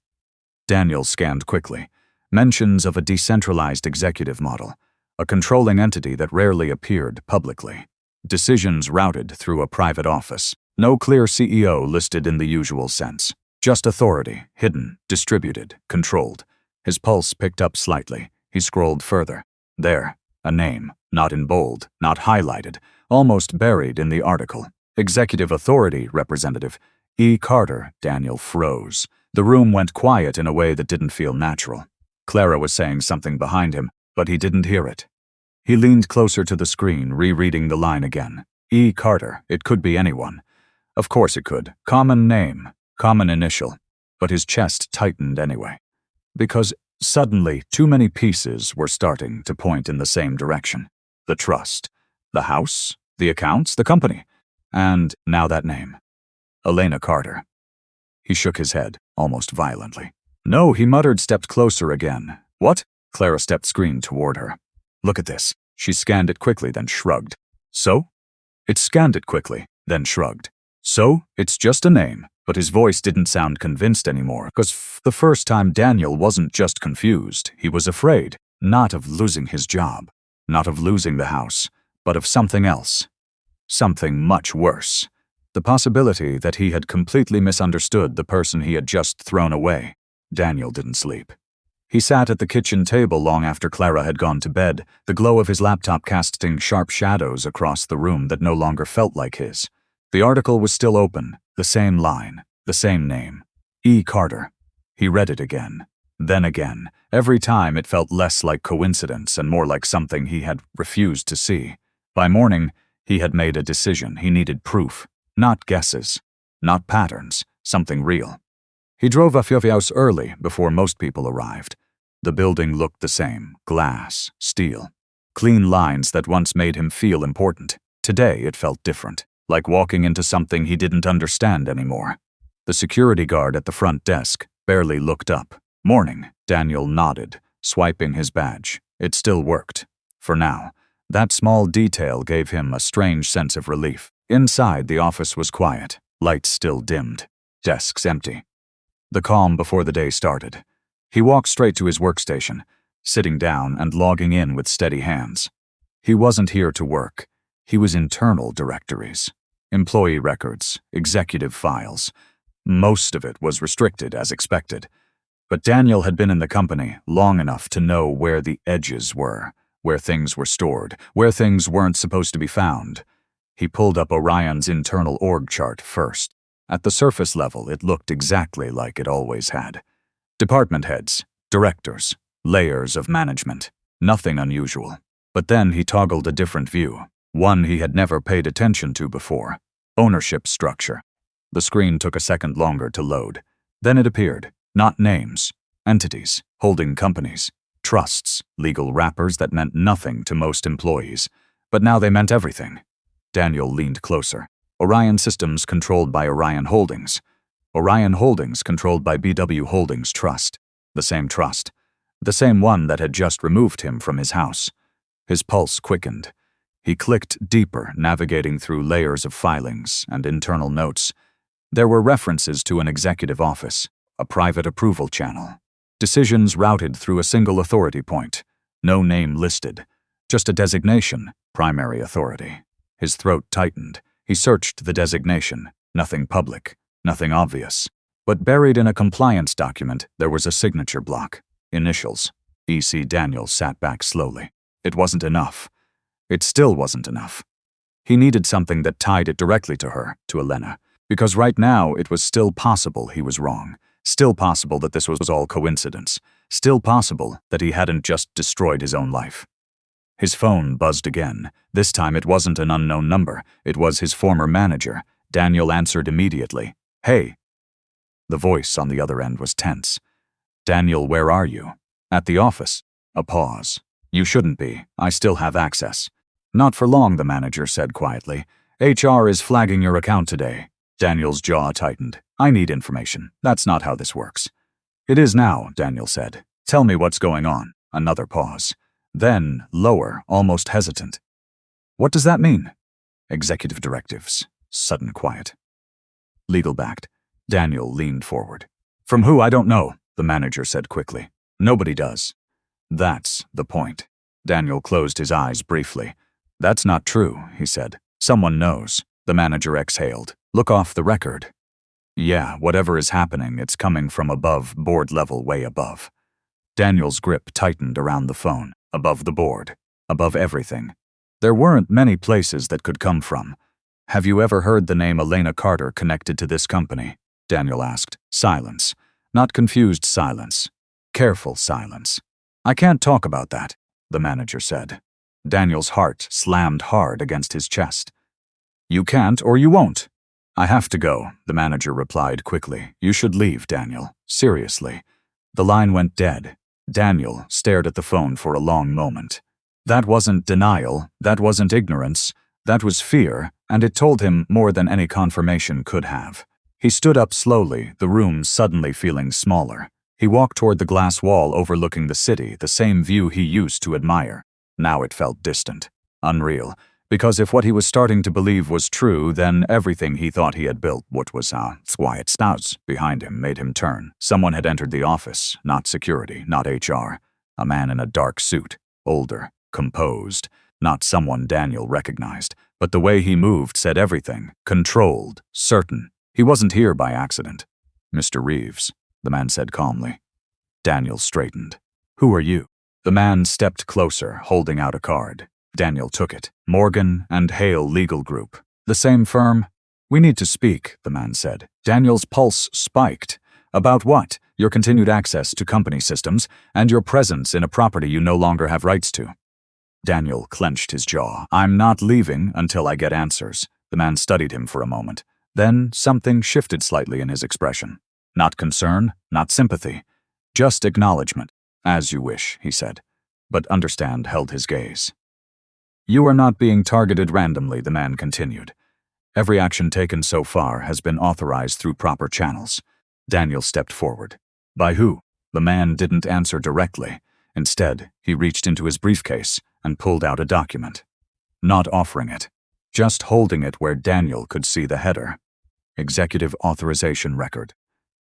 Daniel scanned quickly. Mentions of a decentralized executive model, a controlling entity that rarely appeared publicly. Decisions routed through a private office. No clear CEO listed in the usual sense. Just authority, hidden, distributed, controlled. His pulse picked up slightly. He scrolled further. There, a name, not in bold, not highlighted, almost buried in the article. Executive Authority Representative E. Carter. Daniel froze. The room went quiet in a way that didn't feel natural. Clara was saying something behind him, but he didn't hear it. He leaned closer to the screen, rereading the line again. E. Carter. It could be anyone. Of course it could. Common name, common initial. But his chest tightened anyway. Because suddenly, too many pieces were starting to point in the same direction. The trust, the house, the accounts, the company. And now that name. Elena Carter. He shook his head, almost violently. No, he muttered, stepped closer again. What? Clara stepped screen toward her. Look at this. She scanned it quickly, then shrugged. So? It scanned it quickly, then shrugged. So? It's just a name. But his voice didn't sound convinced anymore, because the first time Daniel wasn't just confused. He was afraid, not of losing his job, not of losing the house, but of something else. Something much worse. The possibility that he had completely misunderstood the person he had just thrown away. Daniel didn't sleep. He sat at the kitchen table long after Clara had gone to bed, the glow of his laptop casting sharp shadows across the room that no longer felt like his. The article was still open, the same line, the same name. E. Carter. He read it again, then again. Every time it felt less like coincidence and more like something he had refused to see. By morning, he had made a decision. He needed proof. Not guesses, not patterns, something real. He drove a house early before most people arrived. The building looked the same, glass, steel. Clean lines that once made him feel important. Today it felt different, like walking into something he didn't understand anymore. The security guard at the front desk barely looked up. Morning, Daniel nodded, swiping his badge. It still worked. For now, that small detail gave him a strange sense of relief. Inside, the office was quiet, lights still dimmed, desks empty. The calm before the day started. He walked straight to his workstation, sitting down and logging in with steady hands. He wasn't here to work. He was internal directories, employee records, executive files. Most of it was restricted as expected. But Daniel had been in the company long enough to know where the edges were, where things were stored, where things weren't supposed to be found. He pulled up Orion's internal org chart first. At the surface level, it looked exactly like it always had. Department heads, directors, layers of management. Nothing unusual. But then he toggled a different view, one he had never paid attention to before. Ownership structure. The screen took a second longer to load. Then it appeared. Not names, entities, holding companies, trusts, legal wrappers that meant nothing to most employees. But now they meant everything. Daniel leaned closer. Orion Systems controlled by Orion Holdings. Orion Holdings controlled by BW Holdings Trust. The same trust. The same one that had just removed him from his house. His pulse quickened. He clicked deeper, navigating through layers of filings and internal notes. There were references to an executive office, a private approval channel. Decisions routed through a single authority point. No name listed. Just a designation, primary authority. His throat tightened. He searched the designation. Nothing public, nothing obvious. But buried in a compliance document, there was a signature block. Initials. E.C. Daniel sat back slowly. It wasn't enough. It still wasn't enough. He needed something that tied it directly to her, to Elena. Because right now, it was still possible he was wrong. Still possible that this was all coincidence. Still possible that he hadn't just destroyed his own life. His phone buzzed again. This time it wasn't an unknown number. It was his former manager. Daniel answered immediately. "Hey." The voice on the other end was tense. "Daniel, where are you?" "At the office." A pause. "You shouldn't be. I still have access." "Not for long," the manager said quietly. "HR is flagging your account today." Daniel's jaw tightened. "I need information. That's not how this works." "It is now," Daniel said. "Tell me what's going on." Another pause. Then, lower, almost hesitant. "What does that mean?" "Executive directives." Sudden quiet. Legal-backed. Daniel leaned forward. "From who, I don't know," the manager said quickly. "Nobody does." "That's the point." Daniel closed his eyes briefly. "That's not true," he said. "Someone knows." The manager exhaled. "Look off the record." "Yeah, whatever is happening, it's coming from above, board level, way above." Daniel's grip tightened around the phone. Above the board. Above everything. There weren't many places that could come from. "Have you ever heard the name Elena Carter connected to this company?" Daniel asked. Silence. Not confused silence. Careful silence. "I can't talk about that," the manager said. Daniel's heart slammed hard against his chest. "You can't or you won't." "I have to go," the manager replied quickly. "You should leave, Daniel. Seriously." The line went dead. Daniel stared at the phone for a long moment. That wasn't denial, that wasn't ignorance, that was fear, and it told him more than any confirmation could have. He stood up slowly, the room suddenly feeling smaller. He walked toward the glass wall overlooking the city, the same view he used to admire. Now it felt distant, unreal. Because if what he was starting to believe was true, then everything he thought he had built, what was quiet stouts behind him, made him turn. Someone had entered the office, not security, not HR. A man in a dark suit, older, composed. Not someone Daniel recognized, but the way he moved said everything. Controlled, certain. He wasn't here by accident. "Mr. Reeves," the man said calmly. Daniel straightened. "Who are you?" The man stepped closer, holding out a card. Daniel took it. "Morgan and Hale Legal Group." "The same firm?" "We need to speak," the man said. Daniel's pulse spiked. "About what?" "Your continued access to company systems and your presence in a property you no longer have rights to." Daniel clenched his jaw. "I'm not leaving until I get answers." The man studied him for a moment. Then something shifted slightly in his expression. Not concern, not sympathy. Just acknowledgement. "As you wish," he said. But understand held his gaze. "You are not being targeted randomly," the man continued. "Every action taken so far has been authorized through proper channels." Daniel stepped forward. "By who?" The man didn't answer directly. Instead, he reached into his briefcase and pulled out a document. "Not offering it. just holding it where Daniel could see the header. Executive Authorization Record.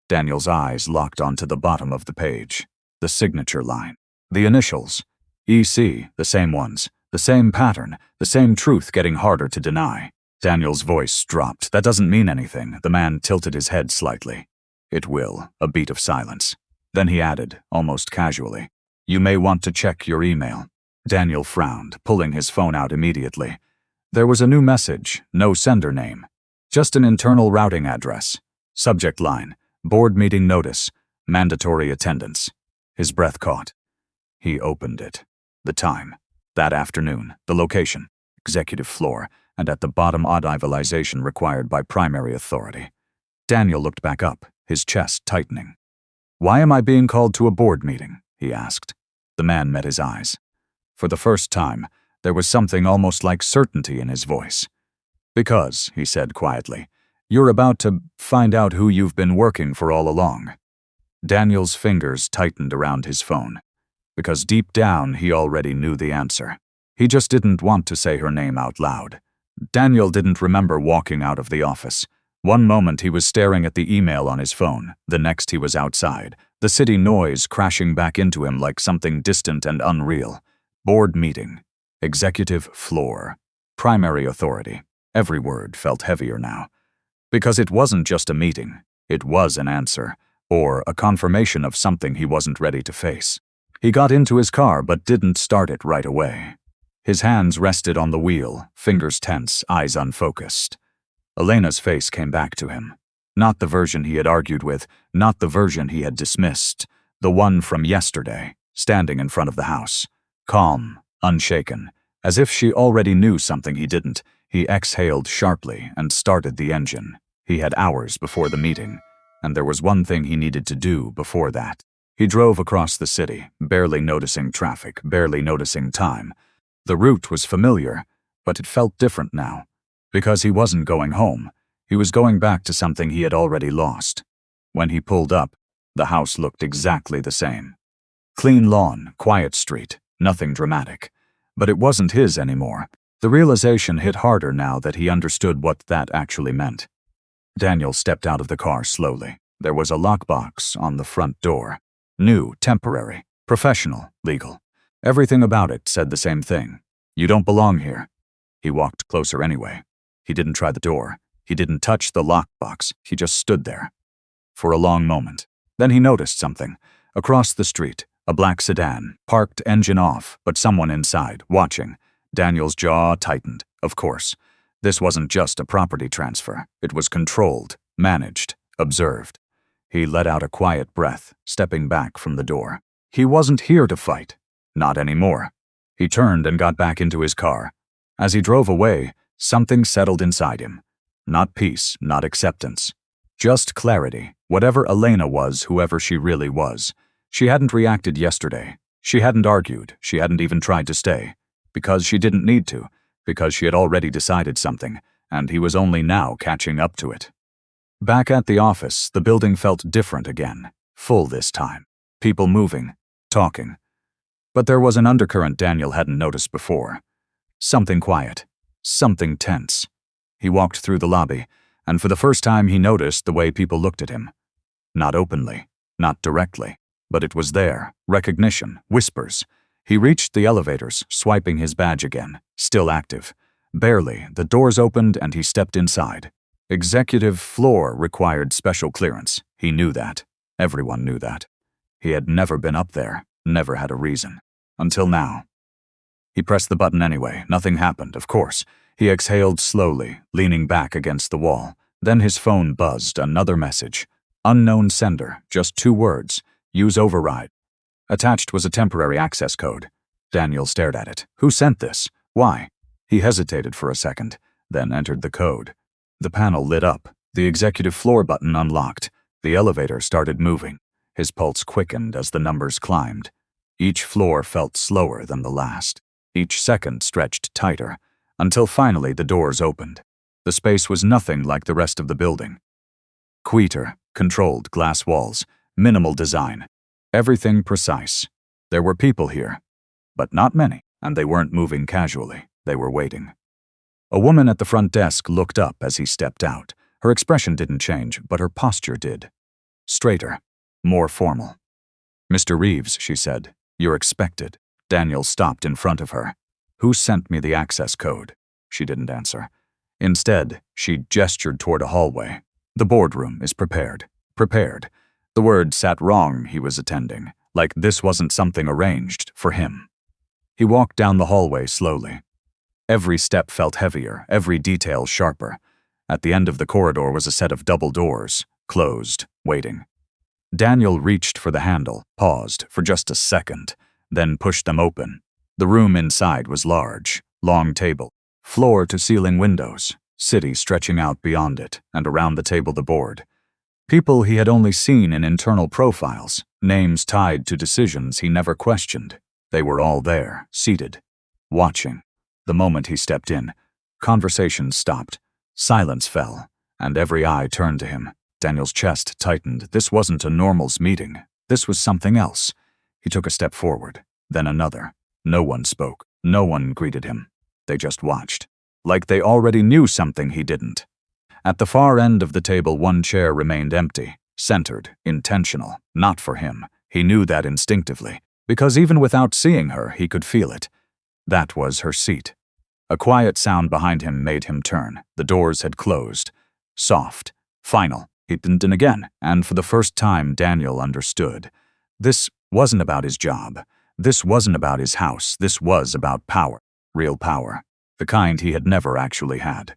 Daniel's eyes locked onto the bottom of the page. The signature line. The initials. EC, the same ones. The same pattern. The same truth getting harder to deny. Daniel's voice dropped. That doesn't mean anything. The man tilted his head slightly. It will. A beat of silence. Then he added, almost casually, "You may want to check your email." Daniel frowned, pulling his phone out immediately. There was a new message, no sender name. Just an internal routing address. Subject line, board meeting notice, mandatory attendance. His breath caught. He opened it. The time. That afternoon. The location. Executive floor. And at the bottom authorization required by primary authority. Daniel looked back up, his chest tightening. "Why am I being called to a board meeting?" he asked. The man met his eyes. For the first time, there was something almost like certainty in his voice. "Because," he said quietly, "you're about to find out who you've been working for all along." Daniel's fingers tightened around his phone. Because deep down, he already knew the answer. He just didn't want to say her name out loud. Daniel didn't remember walking out of the office. One moment he was staring at the email on his phone, the next he was outside, the city noise crashing back into him like something distant and unreal. Board meeting. Executive floor. Primary authority. Every word felt heavier now. Because it wasn't just a meeting. It was an answer, or a confirmation of something he wasn't ready to face. He got into his car but didn't start it right away. His hands rested on the wheel, fingers tense, eyes unfocused. Elena's face came back to him. Not the version he had argued with, not the version he had dismissed. The one from yesterday, standing in front of the house. Calm, unshaken, as if she already knew something he didn't. He exhaled sharply and started the engine. He had hours before the meeting, and there was one thing he needed to do before that. He drove across the city, barely noticing traffic, barely noticing time. The route was familiar, but it felt different now. Because he wasn't going home. He was going back to something he had already lost. When he pulled up, the house looked exactly the same. Clean lawn, quiet street, nothing dramatic. But it wasn't his anymore. The realization hit harder now that he understood what that actually meant. Daniel stepped out of the car slowly. There was a lockbox on the front door. New, temporary, professional, legal. Everything about it said the same thing. You don't belong here. He walked closer anyway. He didn't try the door. He didn't touch the lockbox. He just stood there. For a long moment. Then he noticed something. Across the street, a black sedan, parked engine off, but someone inside, watching. Daniel's jaw tightened. Of course. This wasn't just a property transfer. It was controlled, managed, observed. He let out a quiet breath, stepping back from the door. He wasn't here to fight. Not anymore. He turned and got back into his car. As he drove away, something settled inside him. Not peace, not acceptance. Just clarity. Whatever Elena was, whoever she really was. She hadn't reacted yesterday. She hadn't argued. She hadn't even tried to stay. Because she didn't need to. Because she had already decided something, and he was only now catching up to it. Back at the office, the building felt different again. Full this time. People moving, talking. But there was an undercurrent Daniel hadn't noticed before. Something quiet. Something tense. He walked through the lobby, and for the first time he noticed the way people looked at him. Not openly, not directly, but it was there. Recognition, whispers. He reached the elevators, swiping his badge again, still active. Barely, the doors opened and he stepped inside. Executive floor required special clearance. He knew that. Everyone knew that. He had never been up there, never had a reason. Until now. He pressed the button anyway. Nothing happened, of course. He exhaled slowly, leaning back against the wall. Then his phone buzzed, another message. Unknown sender, just 2 words. Use override. Attached was a temporary access code. Daniel stared at it. Who sent this? Why? He hesitated for a second, then entered the code. The panel lit up. The executive floor button unlocked. The elevator started moving. His pulse quickened as the numbers climbed. Each floor felt slower than the last. Each second stretched tighter, until finally the doors opened. The space was nothing like the rest of the building. Quieter, controlled glass walls, minimal design. Everything precise. There were people here, but not many, and they weren't moving casually. They were waiting. A woman at the front desk looked up as he stepped out. Her expression didn't change, but her posture did. Straighter, more formal. "Mr. Reeves," she said, "you're expected." Daniel stopped in front of her. "Who sent me the access code?" She didn't answer. Instead, she gestured toward a hallway. "The boardroom is prepared." Prepared. The word sat wrong he was attending, like this wasn't something arranged for him. He walked down the hallway slowly. Every step felt heavier, every detail sharper. At the end of the corridor was a set of double doors, closed, waiting. Daniel reached for the handle, paused for just a second, then pushed them open. The room inside was large, long table, floor-to-ceiling windows, city stretching out beyond it, and around the table the board. People he had only seen in internal profiles, names tied to decisions he never questioned. They were all there, seated, watching. The moment he stepped in, conversation stopped, silence fell, and every eye turned to him. Daniel's chest tightened. This wasn't a normal's meeting. This was something else. He took a step forward, then another. No one spoke. No one greeted him. They just watched, like they already knew something he didn't. At the far end of the table, one chair remained empty, centered, intentional, not for him. He knew that instinctively, because even without seeing her, he could feel it. That was her seat. A quiet sound behind him made him turn. The doors had closed. Soft, final. He didn't in again, and for the first time, Daniel understood. This wasn't about his job. This wasn't about his house. This was about power. Real power. The kind he had never actually had.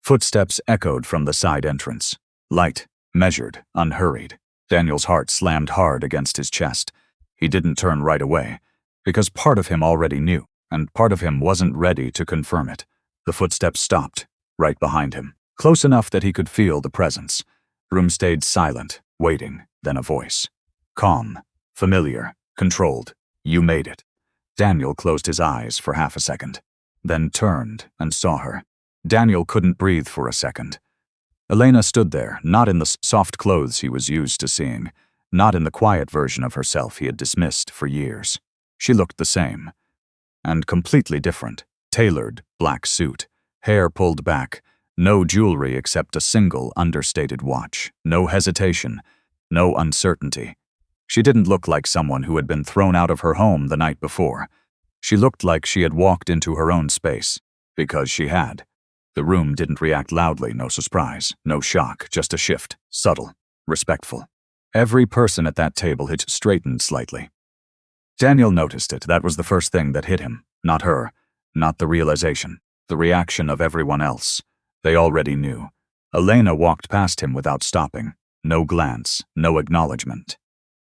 Footsteps echoed from the side entrance. Light, measured, unhurried. Daniel's heart slammed hard against his chest. He didn't turn right away, because part of him already knew, and part of him wasn't ready to confirm it. The footsteps stopped, right behind him, close enough that he could feel the presence. The room stayed silent, waiting, then a voice. Calm, familiar, controlled. "You made it." Daniel closed his eyes for half a second, then turned and saw her. Daniel couldn't breathe for a second. Elena stood there, not in the soft clothes he was used to seeing, not in the quiet version of herself he had dismissed for years. She looked the same, and completely different. Tailored black suit, hair pulled back, no jewelry except a single understated watch, no hesitation, no uncertainty. She didn't look like someone who had been thrown out of her home the night before. She looked like she had walked into her own space, because she had. The room didn't react loudly, no surprise, no shock, just a shift, subtle, respectful. Every person at that table had straightened slightly. Daniel noticed it. That was the first thing that hit him. Not her, not the realization, the reaction of everyone else. They already knew. Elena walked past him without stopping. No glance, no acknowledgement.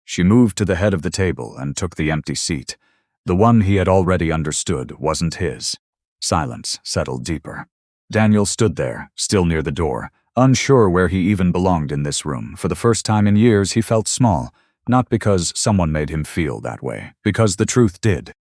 She moved to the head of the table and took the empty seat. The one he had already understood wasn't his. Silence settled deeper. Daniel stood there, still near the door, unsure where he even belonged in this room. For the first time in years, he felt small, not because someone made him feel that way, because the truth did.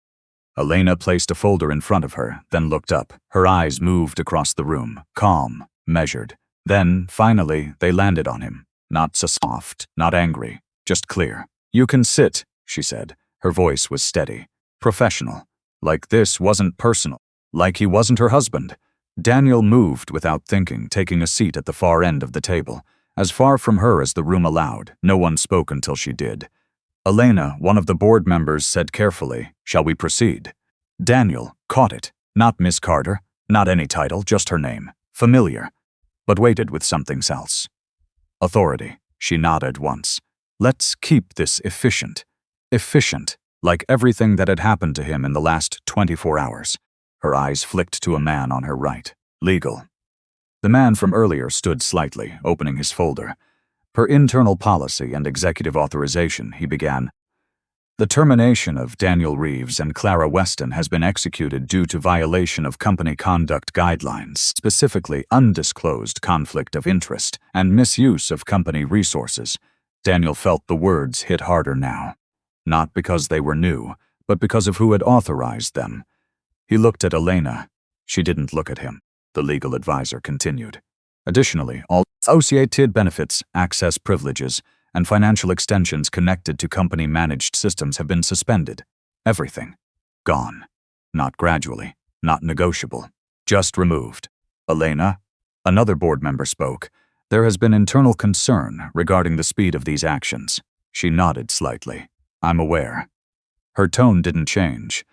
Elena placed a folder in front of her, then looked up. Her eyes moved across the room, calm, measured. Then, finally, they landed on him. Not so soft, not angry, just clear. "You can sit," she said. Her voice was steady, professional. Like this wasn't personal, like he wasn't her husband. Daniel moved without thinking, taking a seat at the far end of the table, as far from her as the room allowed. No one spoke until she did. Elena, one of the board members, said carefully, "Shall we proceed?" Daniel caught it. Not Miss Carter, not any title, just her name. Familiar, but weighted with something else. Authority. She nodded once. "Let's keep this efficient." Efficient, like everything that had happened to him in the last 24 hours. Her eyes flicked to a man on her right. Legal. The man from earlier stood slightly, opening his folder. Per internal policy and executive authorization, he began. "The termination of Daniel Reeves and Clara Weston has been executed due to violation of company conduct guidelines, specifically undisclosed conflict of interest and misuse of company resources." Daniel felt the words hit harder now. Not because they were new, but because of who had authorized them. He looked at Elena. She didn't look at him. The legal advisor continued. "Additionally, all associated benefits, access privileges, and financial extensions connected to company-managed systems have been suspended. Everything. Gone. Not gradually. Not negotiable. Just removed." Elena? Another board member spoke. There has been internal concern regarding the speed of these actions. She nodded slightly. I'm aware. Her tone didn't change.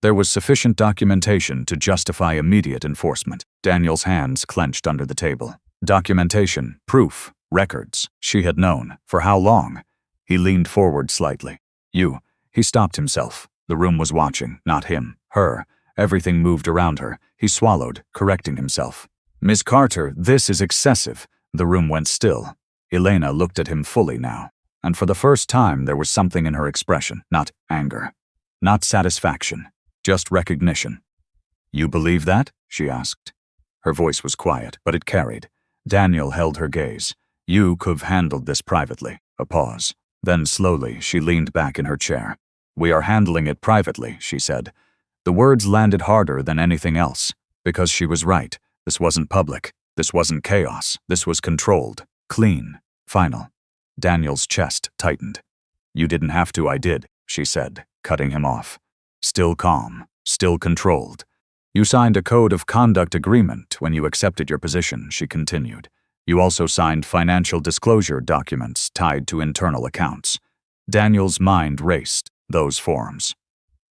There was sufficient documentation to justify immediate enforcement. Daniel's hands clenched under the table. Documentation, proof, records. She had known. For how long? He leaned forward slightly. You. He stopped himself. The room was watching, not him, her. Everything moved around her. He swallowed, correcting himself. Miss Carter, this is excessive. The room went still. Elena looked at him fully now. And for the first time there was something in her expression, not anger, not satisfaction, just recognition. You believe that? She asked. Her voice was quiet, but it carried. Daniel held her gaze. You could have handled this privately. A pause. Then slowly she leaned back in her chair. We are handling it privately, she said. The words landed harder than anything else, because she was right. This wasn't public. This wasn't chaos. This was controlled, clean, final. Daniel's chest tightened. You didn't have to, I did, she said, cutting him off. Still calm, still controlled. You signed a code of conduct agreement when you accepted your position, she continued. You also signed financial disclosure documents tied to internal accounts. Daniel's mind raced, those forms.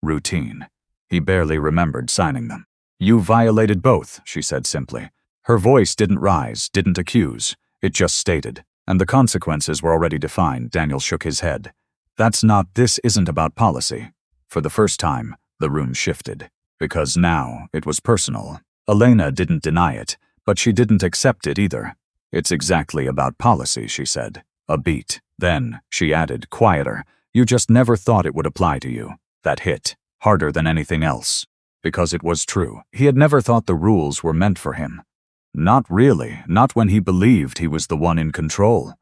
Routine. He barely remembered signing them. You violated both, she said simply. Her voice didn't rise, didn't accuse. It just stated. And the consequences were already defined. Daniel shook his head. This isn't about policy. For the first time, the room shifted. Because now, it was personal. Elena didn't deny it, but she didn't accept it either. It's exactly about policy, she said. A beat. Then, she added, quieter. You just never thought it would apply to you. That hit. Harder than anything else. Because it was true. He had never thought the rules were meant for him. Not really, not when he believed he was the one in control.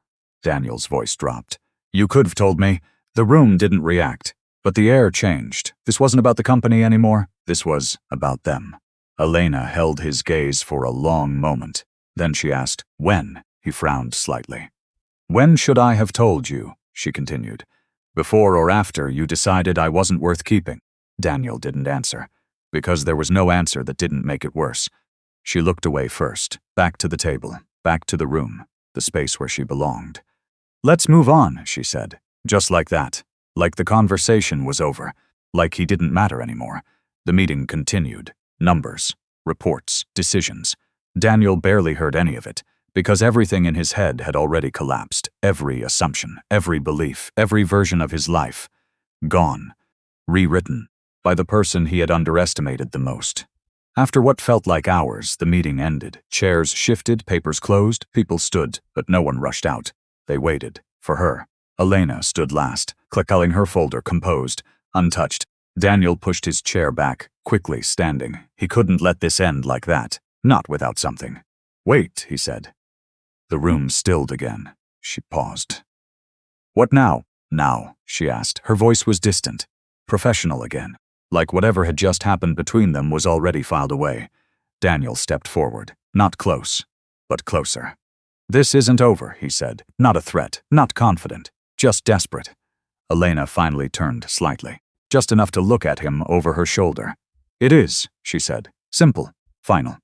Daniel's voice dropped. You could have told me. The room didn't react, but the air changed. This wasn't about the company anymore. This was about them. Elena held his gaze for a long moment. Then she asked, when? He frowned slightly. When should I have told you? She continued. Before or after you decided I wasn't worth keeping? Daniel didn't answer, because there was no answer that didn't make it worse. She looked away first, back to the table, back to the room, the space where she belonged. Let's move on, she said. Just like that. Like the conversation was over. Like he didn't matter anymore. The meeting continued. Numbers, reports, decisions. Daniel barely heard any of it, because everything in his head had already collapsed. Every assumption, every belief, every version of his life. Gone. Rewritten. By the person he had underestimated the most. After what felt like hours, the meeting ended. Chairs shifted, papers closed, people stood, but no one rushed out. They waited. For her. Elena stood last, clickling her folder, composed, untouched. Daniel pushed his chair back, quickly standing. He couldn't let this end like that. Not without something. Wait, he said. The room stilled again. She paused. What now? Now, she asked. Her voice was distant. Professional again. Like whatever had just happened between them was already filed away. Daniel stepped forward. Not close, but closer. This isn't over, he said. Not a threat, not confident, just desperate. Elena finally turned slightly, just enough to look at him over her shoulder. It is, she said. Simple, final.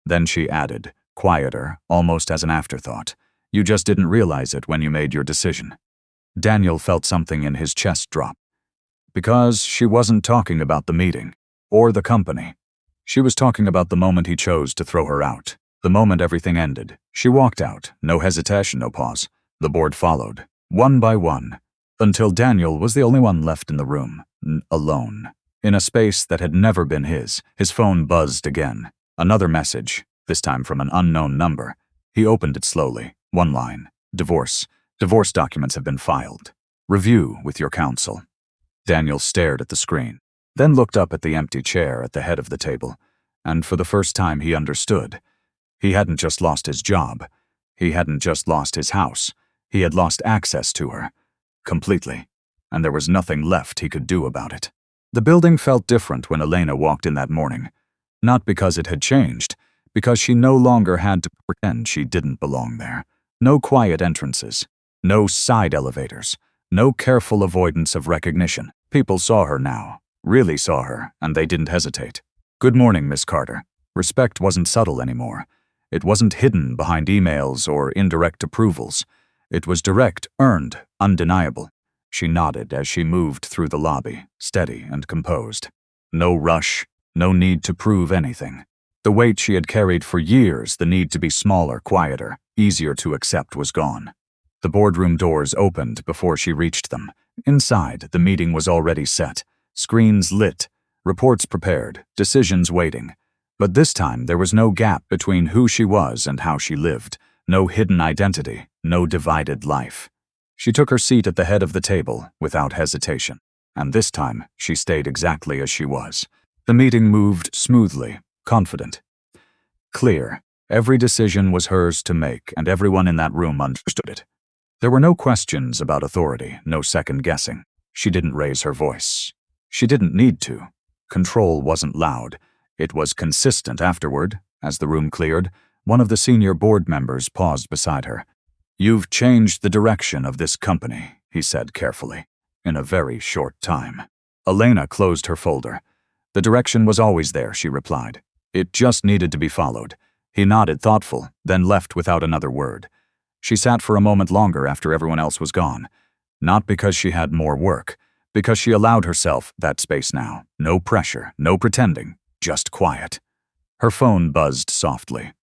Then she added, quieter, almost as an afterthought. You just didn't realize it when you made your decision. Daniel felt something in his chest drop. Because she wasn't talking about the meeting, or the company. She was talking about the moment he chose to throw her out. The moment everything ended. She walked out, no hesitation, no pause. The board followed, one by one, until Daniel was the only one left in the room, alone. In a space that had never been his phone buzzed again. Another message, this time from an unknown number. He opened it slowly, one line. Divorce. Divorce documents have been filed. Review with your counsel. Daniel stared at the screen, then looked up at the empty chair at the head of the table, and for the first time he understood. He hadn't just lost his job. He hadn't just lost his house. He had lost access to her. Completely. And there was nothing left he could do about it. The building felt different when Elena walked in that morning. Not because it had changed, because she no longer had to pretend she didn't belong there. No quiet entrances. No side elevators. No careful avoidance of recognition. People saw her now. Really saw her, and they didn't hesitate. Good morning, Miss Carter. Respect wasn't subtle anymore. It wasn't hidden behind emails or indirect approvals. It was direct, earned, undeniable. She nodded as she moved through the lobby, steady and composed. No rush, no need to prove anything. The weight she had carried for years, the need to be smaller, quieter, easier to accept, was gone. The boardroom doors opened before she reached them. Inside, the meeting was already set, screens lit, reports prepared, decisions waiting. But this time there was no gap between who she was and how she lived, no hidden identity, no divided life. She took her seat at the head of the table without hesitation, and this time she stayed exactly as she was. The meeting moved smoothly, confident, clear. Every decision was hers to make, and everyone in that room understood it. There were no questions about authority, no second guessing. She didn't raise her voice. She didn't need to. Control wasn't loud. It was consistent. Afterward, as the room cleared, one of the senior board members paused beside her. "You've changed the direction of this company," he said carefully, "in a very short time." Elena closed her folder. "The direction was always there," she replied. "It just needed to be followed." He nodded, thoughtful, then left without another word. She sat for a moment longer after everyone else was gone. Not because she had more work, because she allowed herself that space now. No pressure, no pretending, just quiet. Her phone buzzed softly.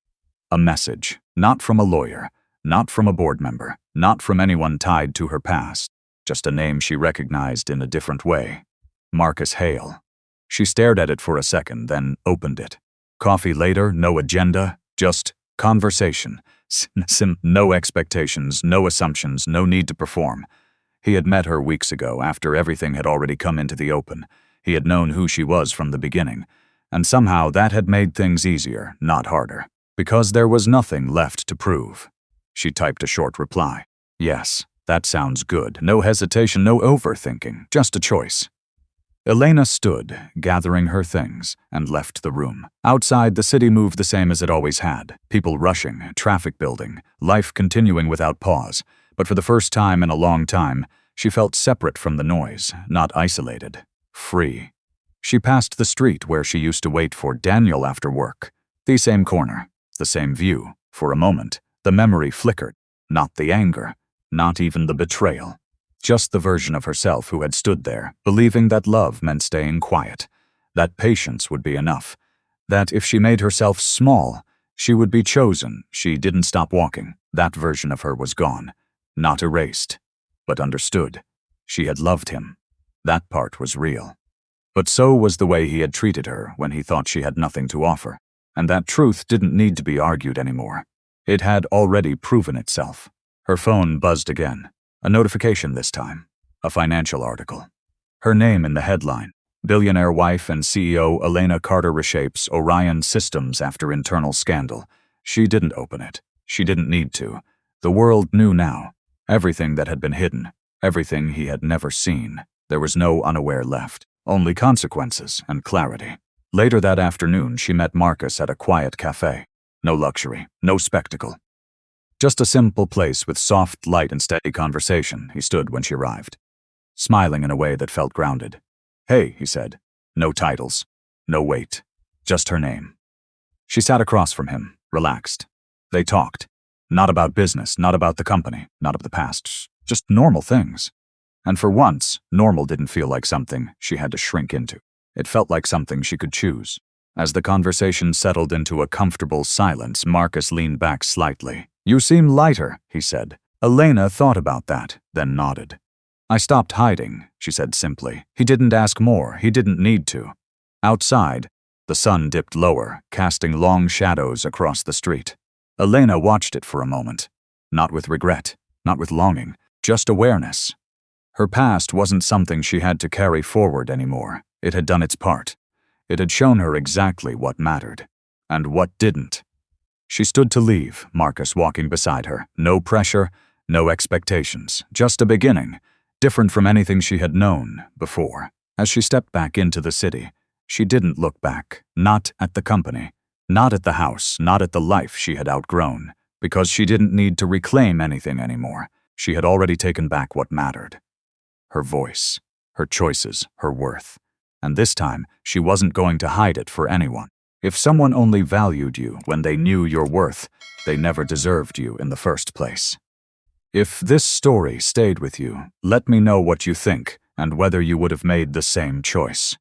A message, not from a lawyer, not from a board member, not from anyone tied to her past, just a name she recognized in a different way. Marcus Hale. She stared at it for a second, then opened it. Coffee later, no agenda, just conversation. No expectations, no assumptions, no need to perform. He had met her weeks ago, after everything had already come into the open. He had known who she was from the beginning, and somehow that had made things easier, not harder, because there was nothing left to prove. She typed a short reply. "Yes, that sounds good. No hesitation, no overthinking, just a choice." Elena stood, gathering her things, and left the room. Outside, the city moved the same as it always had. People rushing, traffic building, life continuing without pause. But for the first time in a long time, she felt separate from the noise, not isolated. Free. She passed the street where she used to wait for Daniel after work. The same corner, the same view. For a moment, the memory flickered. Not the anger, not even the betrayal. Just the version of herself who had stood there, believing that love meant staying quiet, that patience would be enough, that if she made herself small, she would be chosen. She didn't stop walking. That version of her was gone. Not erased, but understood. She had loved him. That part was real. But so was the way he had treated her when he thought she had nothing to offer, and that truth didn't need to be argued anymore. It had already proven itself. Her phone buzzed again. A notification this time. A financial article. Her name in the headline. Billionaire wife and CEO Elena Carter reshapes Orion Systems after internal scandal. She didn't open it. She didn't need to. The world knew now. Everything that had been hidden. Everything he had never seen. There was no unaware left. Only consequences and clarity. Later that afternoon, she met Marcus at a quiet cafe. No luxury. No spectacle. Just a simple place with soft light and steady conversation. He stood when she arrived, smiling in a way that felt grounded. "Hey," he said. No titles, no weight, just her name. She sat across from him, relaxed. They talked. Not about business, not about the company, not of the past, just normal things. And for once, normal didn't feel like something she had to shrink into. It felt like something she could choose. As the conversation settled into a comfortable silence, Marcus leaned back slightly. "You seem lighter," he said. Elena thought about that, then nodded. "I stopped hiding," she said simply. He didn't ask more. He didn't need to. Outside, the sun dipped lower, casting long shadows across the street. Elena watched it for a moment. Not with regret, not with longing, just awareness. Her past wasn't something she had to carry forward anymore. It had done its part. It had shown her exactly what mattered, and what didn't. She stood to leave, Marcus walking beside her. No pressure, no expectations, just a beginning, different from anything she had known before. As she stepped back into the city, she didn't look back, not at the company, not at the house, not at the life she had outgrown, because she didn't need to reclaim anything anymore. She had already taken back what mattered. Her voice, her choices, her worth. And this time, she wasn't going to hide it for anyone. If someone only valued you when they knew your worth, they never deserved you in the first place. If this story stayed with you, let me know what you think and whether you would have made the same choice.